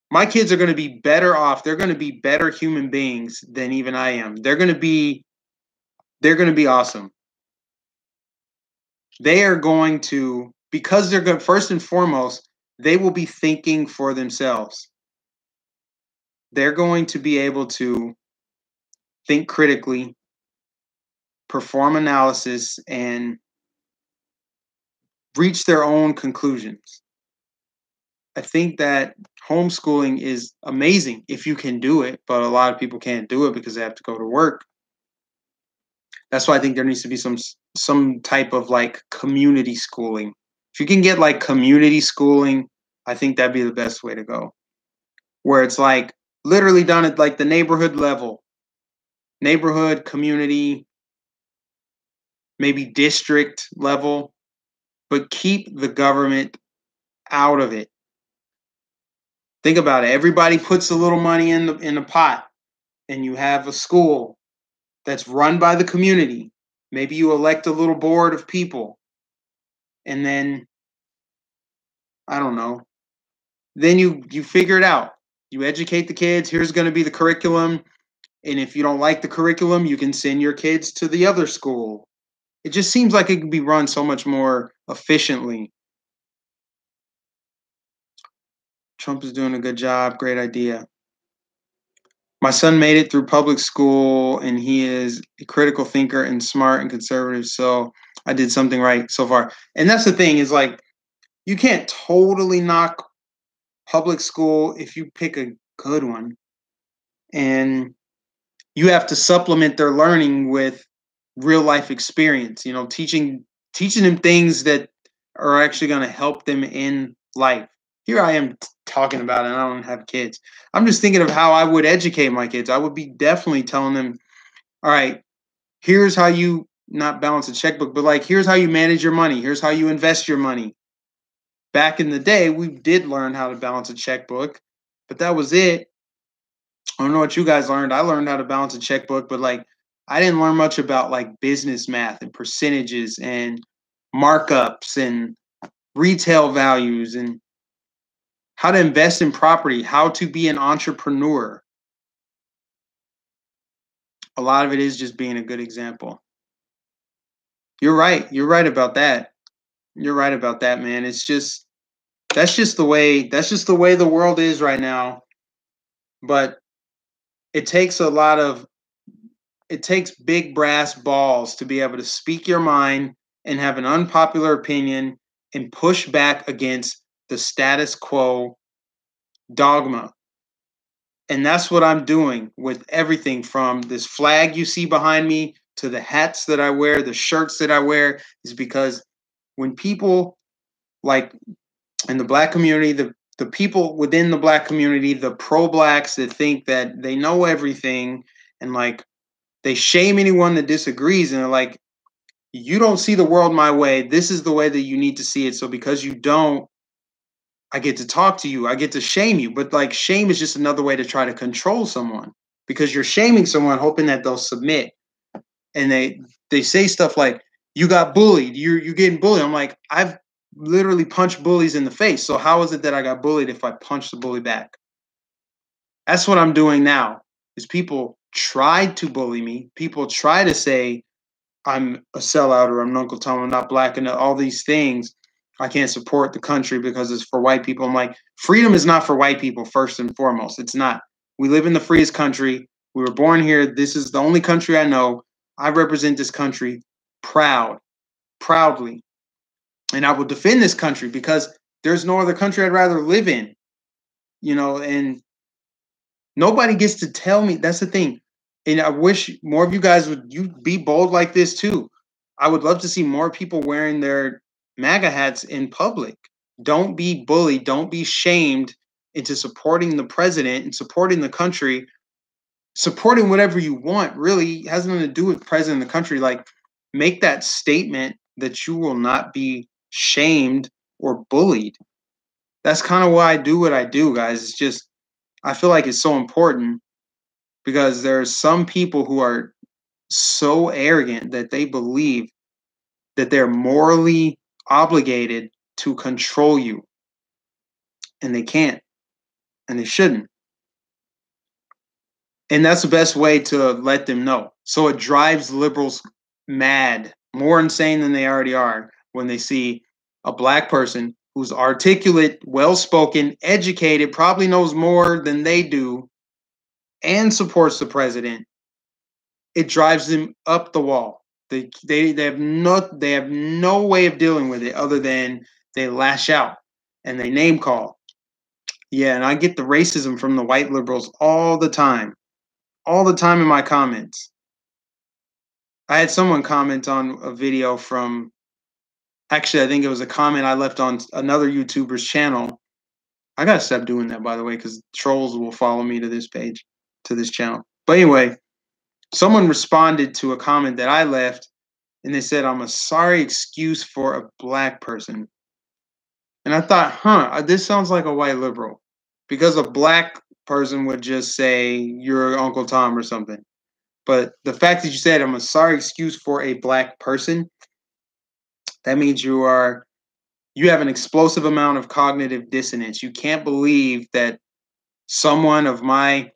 My kids are going to be better off. They're going to be better human beings than even I am. They're going to be awesome. They are going to, because they're going, first and foremost, they will be thinking for themselves. They're going to be able to think critically, perform analysis, and reach their own conclusions. I think that homeschooling is amazing if you can do it, but a lot of people can't do it because they have to go to work. That's why I think there needs to be some type of like community schooling. If you can get like community schooling, I think that'd be the best way to go. Where it's like literally done at like the neighborhood level, neighborhood, community, maybe district level, but keep the government out of it. Think about it. Everybody puts a little money in the pot, and you have a school that's run by the community. Maybe you elect a little board of people, and then I don't know. Then you figure it out. You educate the kids. Here's going to be the curriculum, and if you don't like the curriculum, you can send your kids to the other school. It just seems like it could be run so much more efficiently. Trump is doing a good job. Great idea. My son made it through public school, and he is a critical thinker and smart and conservative. So I did something right so far. And that's the thing is like, you can't totally knock public school if you pick a good one. And you have to supplement their learning with real life experience, teaching them things that are actually going to help them in life. Here I am talking about it, and I don't have kids. I'm just thinking of how I would educate my kids. I would be definitely telling them, all right, here's how you not balance a checkbook, but like, here's how you manage your money. Here's how you invest your money. Back in the day, we did learn how to balance a checkbook, but that was it. I don't know what you guys learned. I learned how to balance a checkbook, but like, I didn't learn much about like business math and percentages and markups and retail values and how to invest in property, how to be an entrepreneur. A lot of it is just being a good example. You're right. You're right about that. You're right about that, man. That's just the way the world is right now. But it takes big brass balls to be able to speak your mind and have an unpopular opinion and push back against the status quo dogma. And that's what I'm doing with everything from this flag you see behind me to the hats that I wear, the shirts that I wear, is because when people like in the Black community, the people within the Black community, the pro-Blacks that think that they know everything and like they shame anyone that disagrees, and they're like, you don't see the world my way. This is the way that you need to see it. So because you don't, I get to talk to you. I get to shame you. But like shame is just another way to try to control someone because you're shaming someone hoping that they'll submit. And they say stuff like, you got bullied. You're getting bullied. I'm like, I've literally punched bullies in the face. So how is it that I got bullied if I punch the bully back? That's what I'm doing now is people tried to bully me. People try to say I'm a sellout or I'm Uncle Tom, I'm not Black, and all these things. I can't support the country because it's for white people. I'm like, freedom is not for white people, first and foremost. It's not. We live in the freest country. We were born here. This is the only country I know. I represent this country proudly. And I will defend this country because there's no other country I'd rather live in, and nobody gets to tell me. That's the thing. And I wish more of you guys would be bold like this too. I would love to see more people wearing their MAGA hats in public. Don't be bullied. Don't be shamed into supporting the president and supporting the country, supporting whatever you want. Really has nothing to do with president of the country. Like, make that statement that you will not be shamed or bullied. That's kind of why I do what I do, guys. It's just, I feel like it's so important because there's some people who are so arrogant that they believe that they're morally obligated to control you, and they can't, and they shouldn't. And that's the best way to let them know. So it drives liberals mad, more insane than they already are, when they see a black person who's articulate, well-spoken, educated, probably knows more than they do, and supports the president. It drives them up the wall. They have no way of dealing with it other than they lash out and they name call. Yeah, and I get the racism from the white liberals all the time in my comments. I had someone comment on a video from, actually, I think it was a comment I left on another YouTuber's channel. I gotta stop doing that, by the way, because trolls will follow me to this page, to this channel. But anyway, someone responded to a comment that I left, and they said, "I'm a sorry excuse for a black person." And I thought, this sounds like a white liberal, because a black person would just say, "You're Uncle Tom" or something. But the fact that you said, "I'm a sorry excuse for a black person," that means you have an explosive amount of cognitive dissonance. You can't believe that someone of my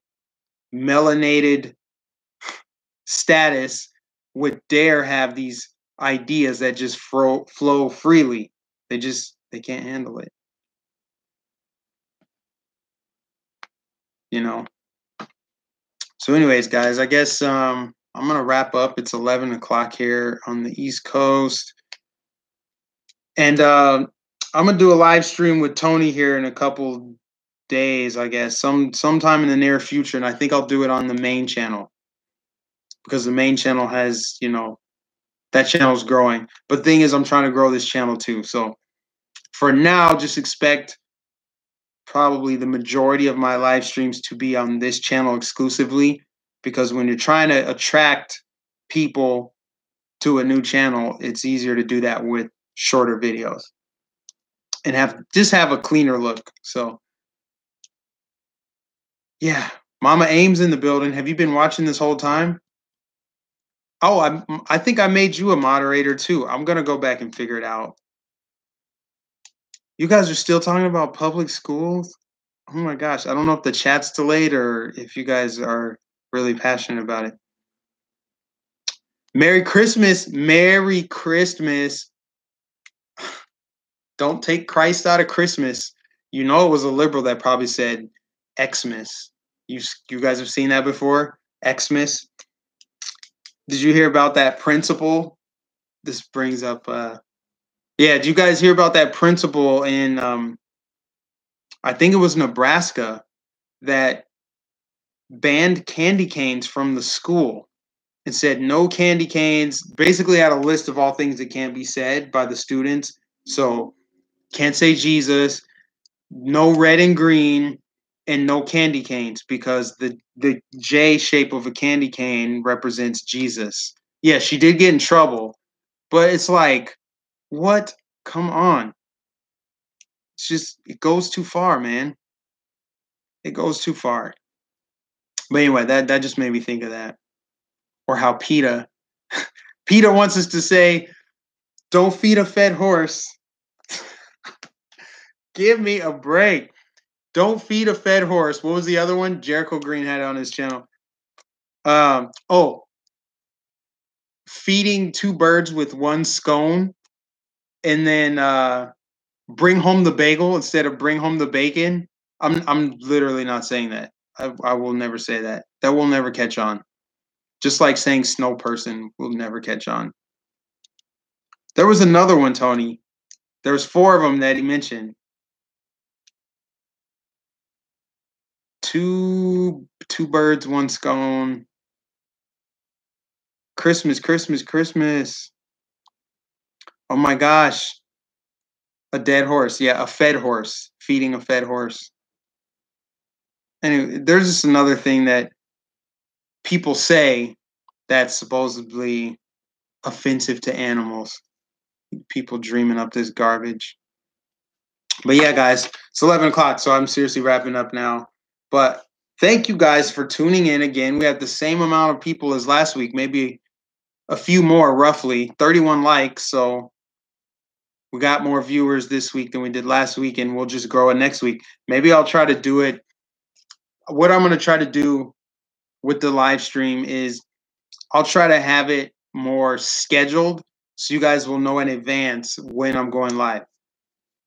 melanated status would dare have these ideas that just flow freely. They can't handle it. You know. So, anyways, guys, I guess I'm gonna wrap up. It's 11 o'clock here on the East Coast, and I'm gonna do a live stream with Tony here in a couple days. I guess sometime in the near future, and I think I'll do it on the main channel because the main channel has, that channel's growing. But the thing is, I'm trying to grow this channel too. So for now, just expect probably the majority of my live streams to be on this channel exclusively, because when you're trying to attract people to a new channel, it's easier to do that with shorter videos and have a cleaner look. So yeah, Mama Aim's in the building. Have you been watching this whole time? Oh, I think I made you a moderator too. I'm gonna go back and figure it out. You guys are still talking about public schools? Oh my gosh, I don't know if the chat's delayed or if you guys are really passionate about it. Merry Christmas. Merry Christmas. Don't take Christ out of Christmas. You know, it was a liberal that probably said Xmas. You guys have seen that before? Xmas. Did you hear about that principle? This brings up yeah, did you guys hear about that principle in I think it was Nebraska, that banned candy canes from the school and said no candy canes, basically had a list of all things that can't be said by the students. So can't say Jesus, no red and green, and no candy canes, because the J shape of a candy cane represents Jesus. Yeah, she did get in trouble, but it's like, what? Come on. It's just, it goes too far, man. It goes too far. But anyway, that just made me think of that. Or how PETA PETA wants us to say, don't feed a fed horse. Give me a break. Don't feed a fed horse. What was the other one? Jericho Green had it on his channel. Feeding two birds with one scone, and then bring home the bagel instead of bring home the bacon. I'm literally not saying that. I will never say that. That will never catch on. Just like saying snow person will never catch on. There was another one, Tony. There's 4 of them that he mentioned. Two birds, one scone. Christmas, Christmas, Christmas. Oh my gosh. A dead horse. Yeah, a fed horse. Feeding a fed horse. Anyway, there's just another thing that people say that's supposedly offensive to animals. People dreaming up this garbage. But yeah, guys, it's 11 o'clock, so I'm seriously wrapping up now. But thank you guys for tuning in again. We had the same amount of people as last week, maybe a few more, roughly 31 likes. So we got more viewers this week than we did last week, and we'll just grow it next week. Maybe I'll try to do it. What I'm going to try to do with the live stream is I'll try to have it more scheduled so you guys will know in advance when I'm going live.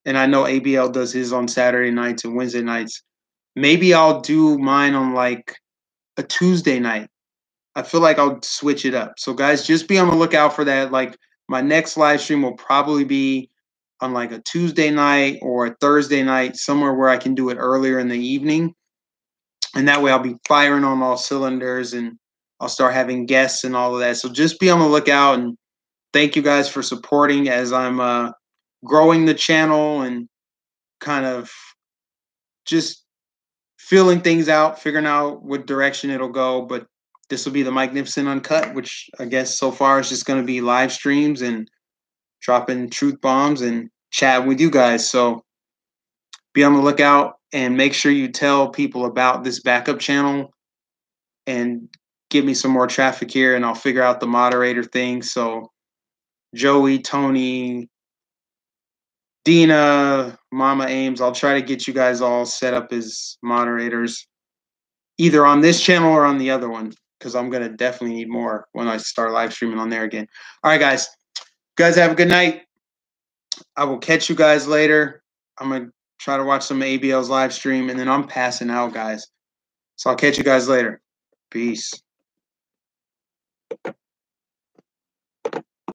And I know ABL does his on Saturday nights and Wednesday nights. Maybe I'll do mine on like a Tuesday night. I feel like I'll switch it up. So guys, just be on the lookout for that. Like my next live stream will probably be on like a Tuesday night or a Thursday night, somewhere where I can do it earlier in the evening. And that way I'll be firing on all cylinders and I'll start having guests and all of that. So just be on the lookout, and thank you guys for supporting as I'm growing the channel and kind of just feeling things out, figuring out what direction it'll go. But this will be the Magnificent Uncut, which I guess so far is just going to be live streams and dropping truth bombs and chatting with you guys. So be on the lookout and make sure you tell people about this backup channel and give me some more traffic here, and I'll figure out the moderator thing. So Joey, Tony, Dina, Mama Ames, I'll try to get you guys all set up as moderators, either on this channel or on the other one, because I'm going to definitely need more when I start live streaming on there again. All right, guys. You guys have a good night. I will catch you guys later. I'm going to try to watch some ABL's live stream, and then I'm passing out, guys. So I'll catch you guys later. Peace.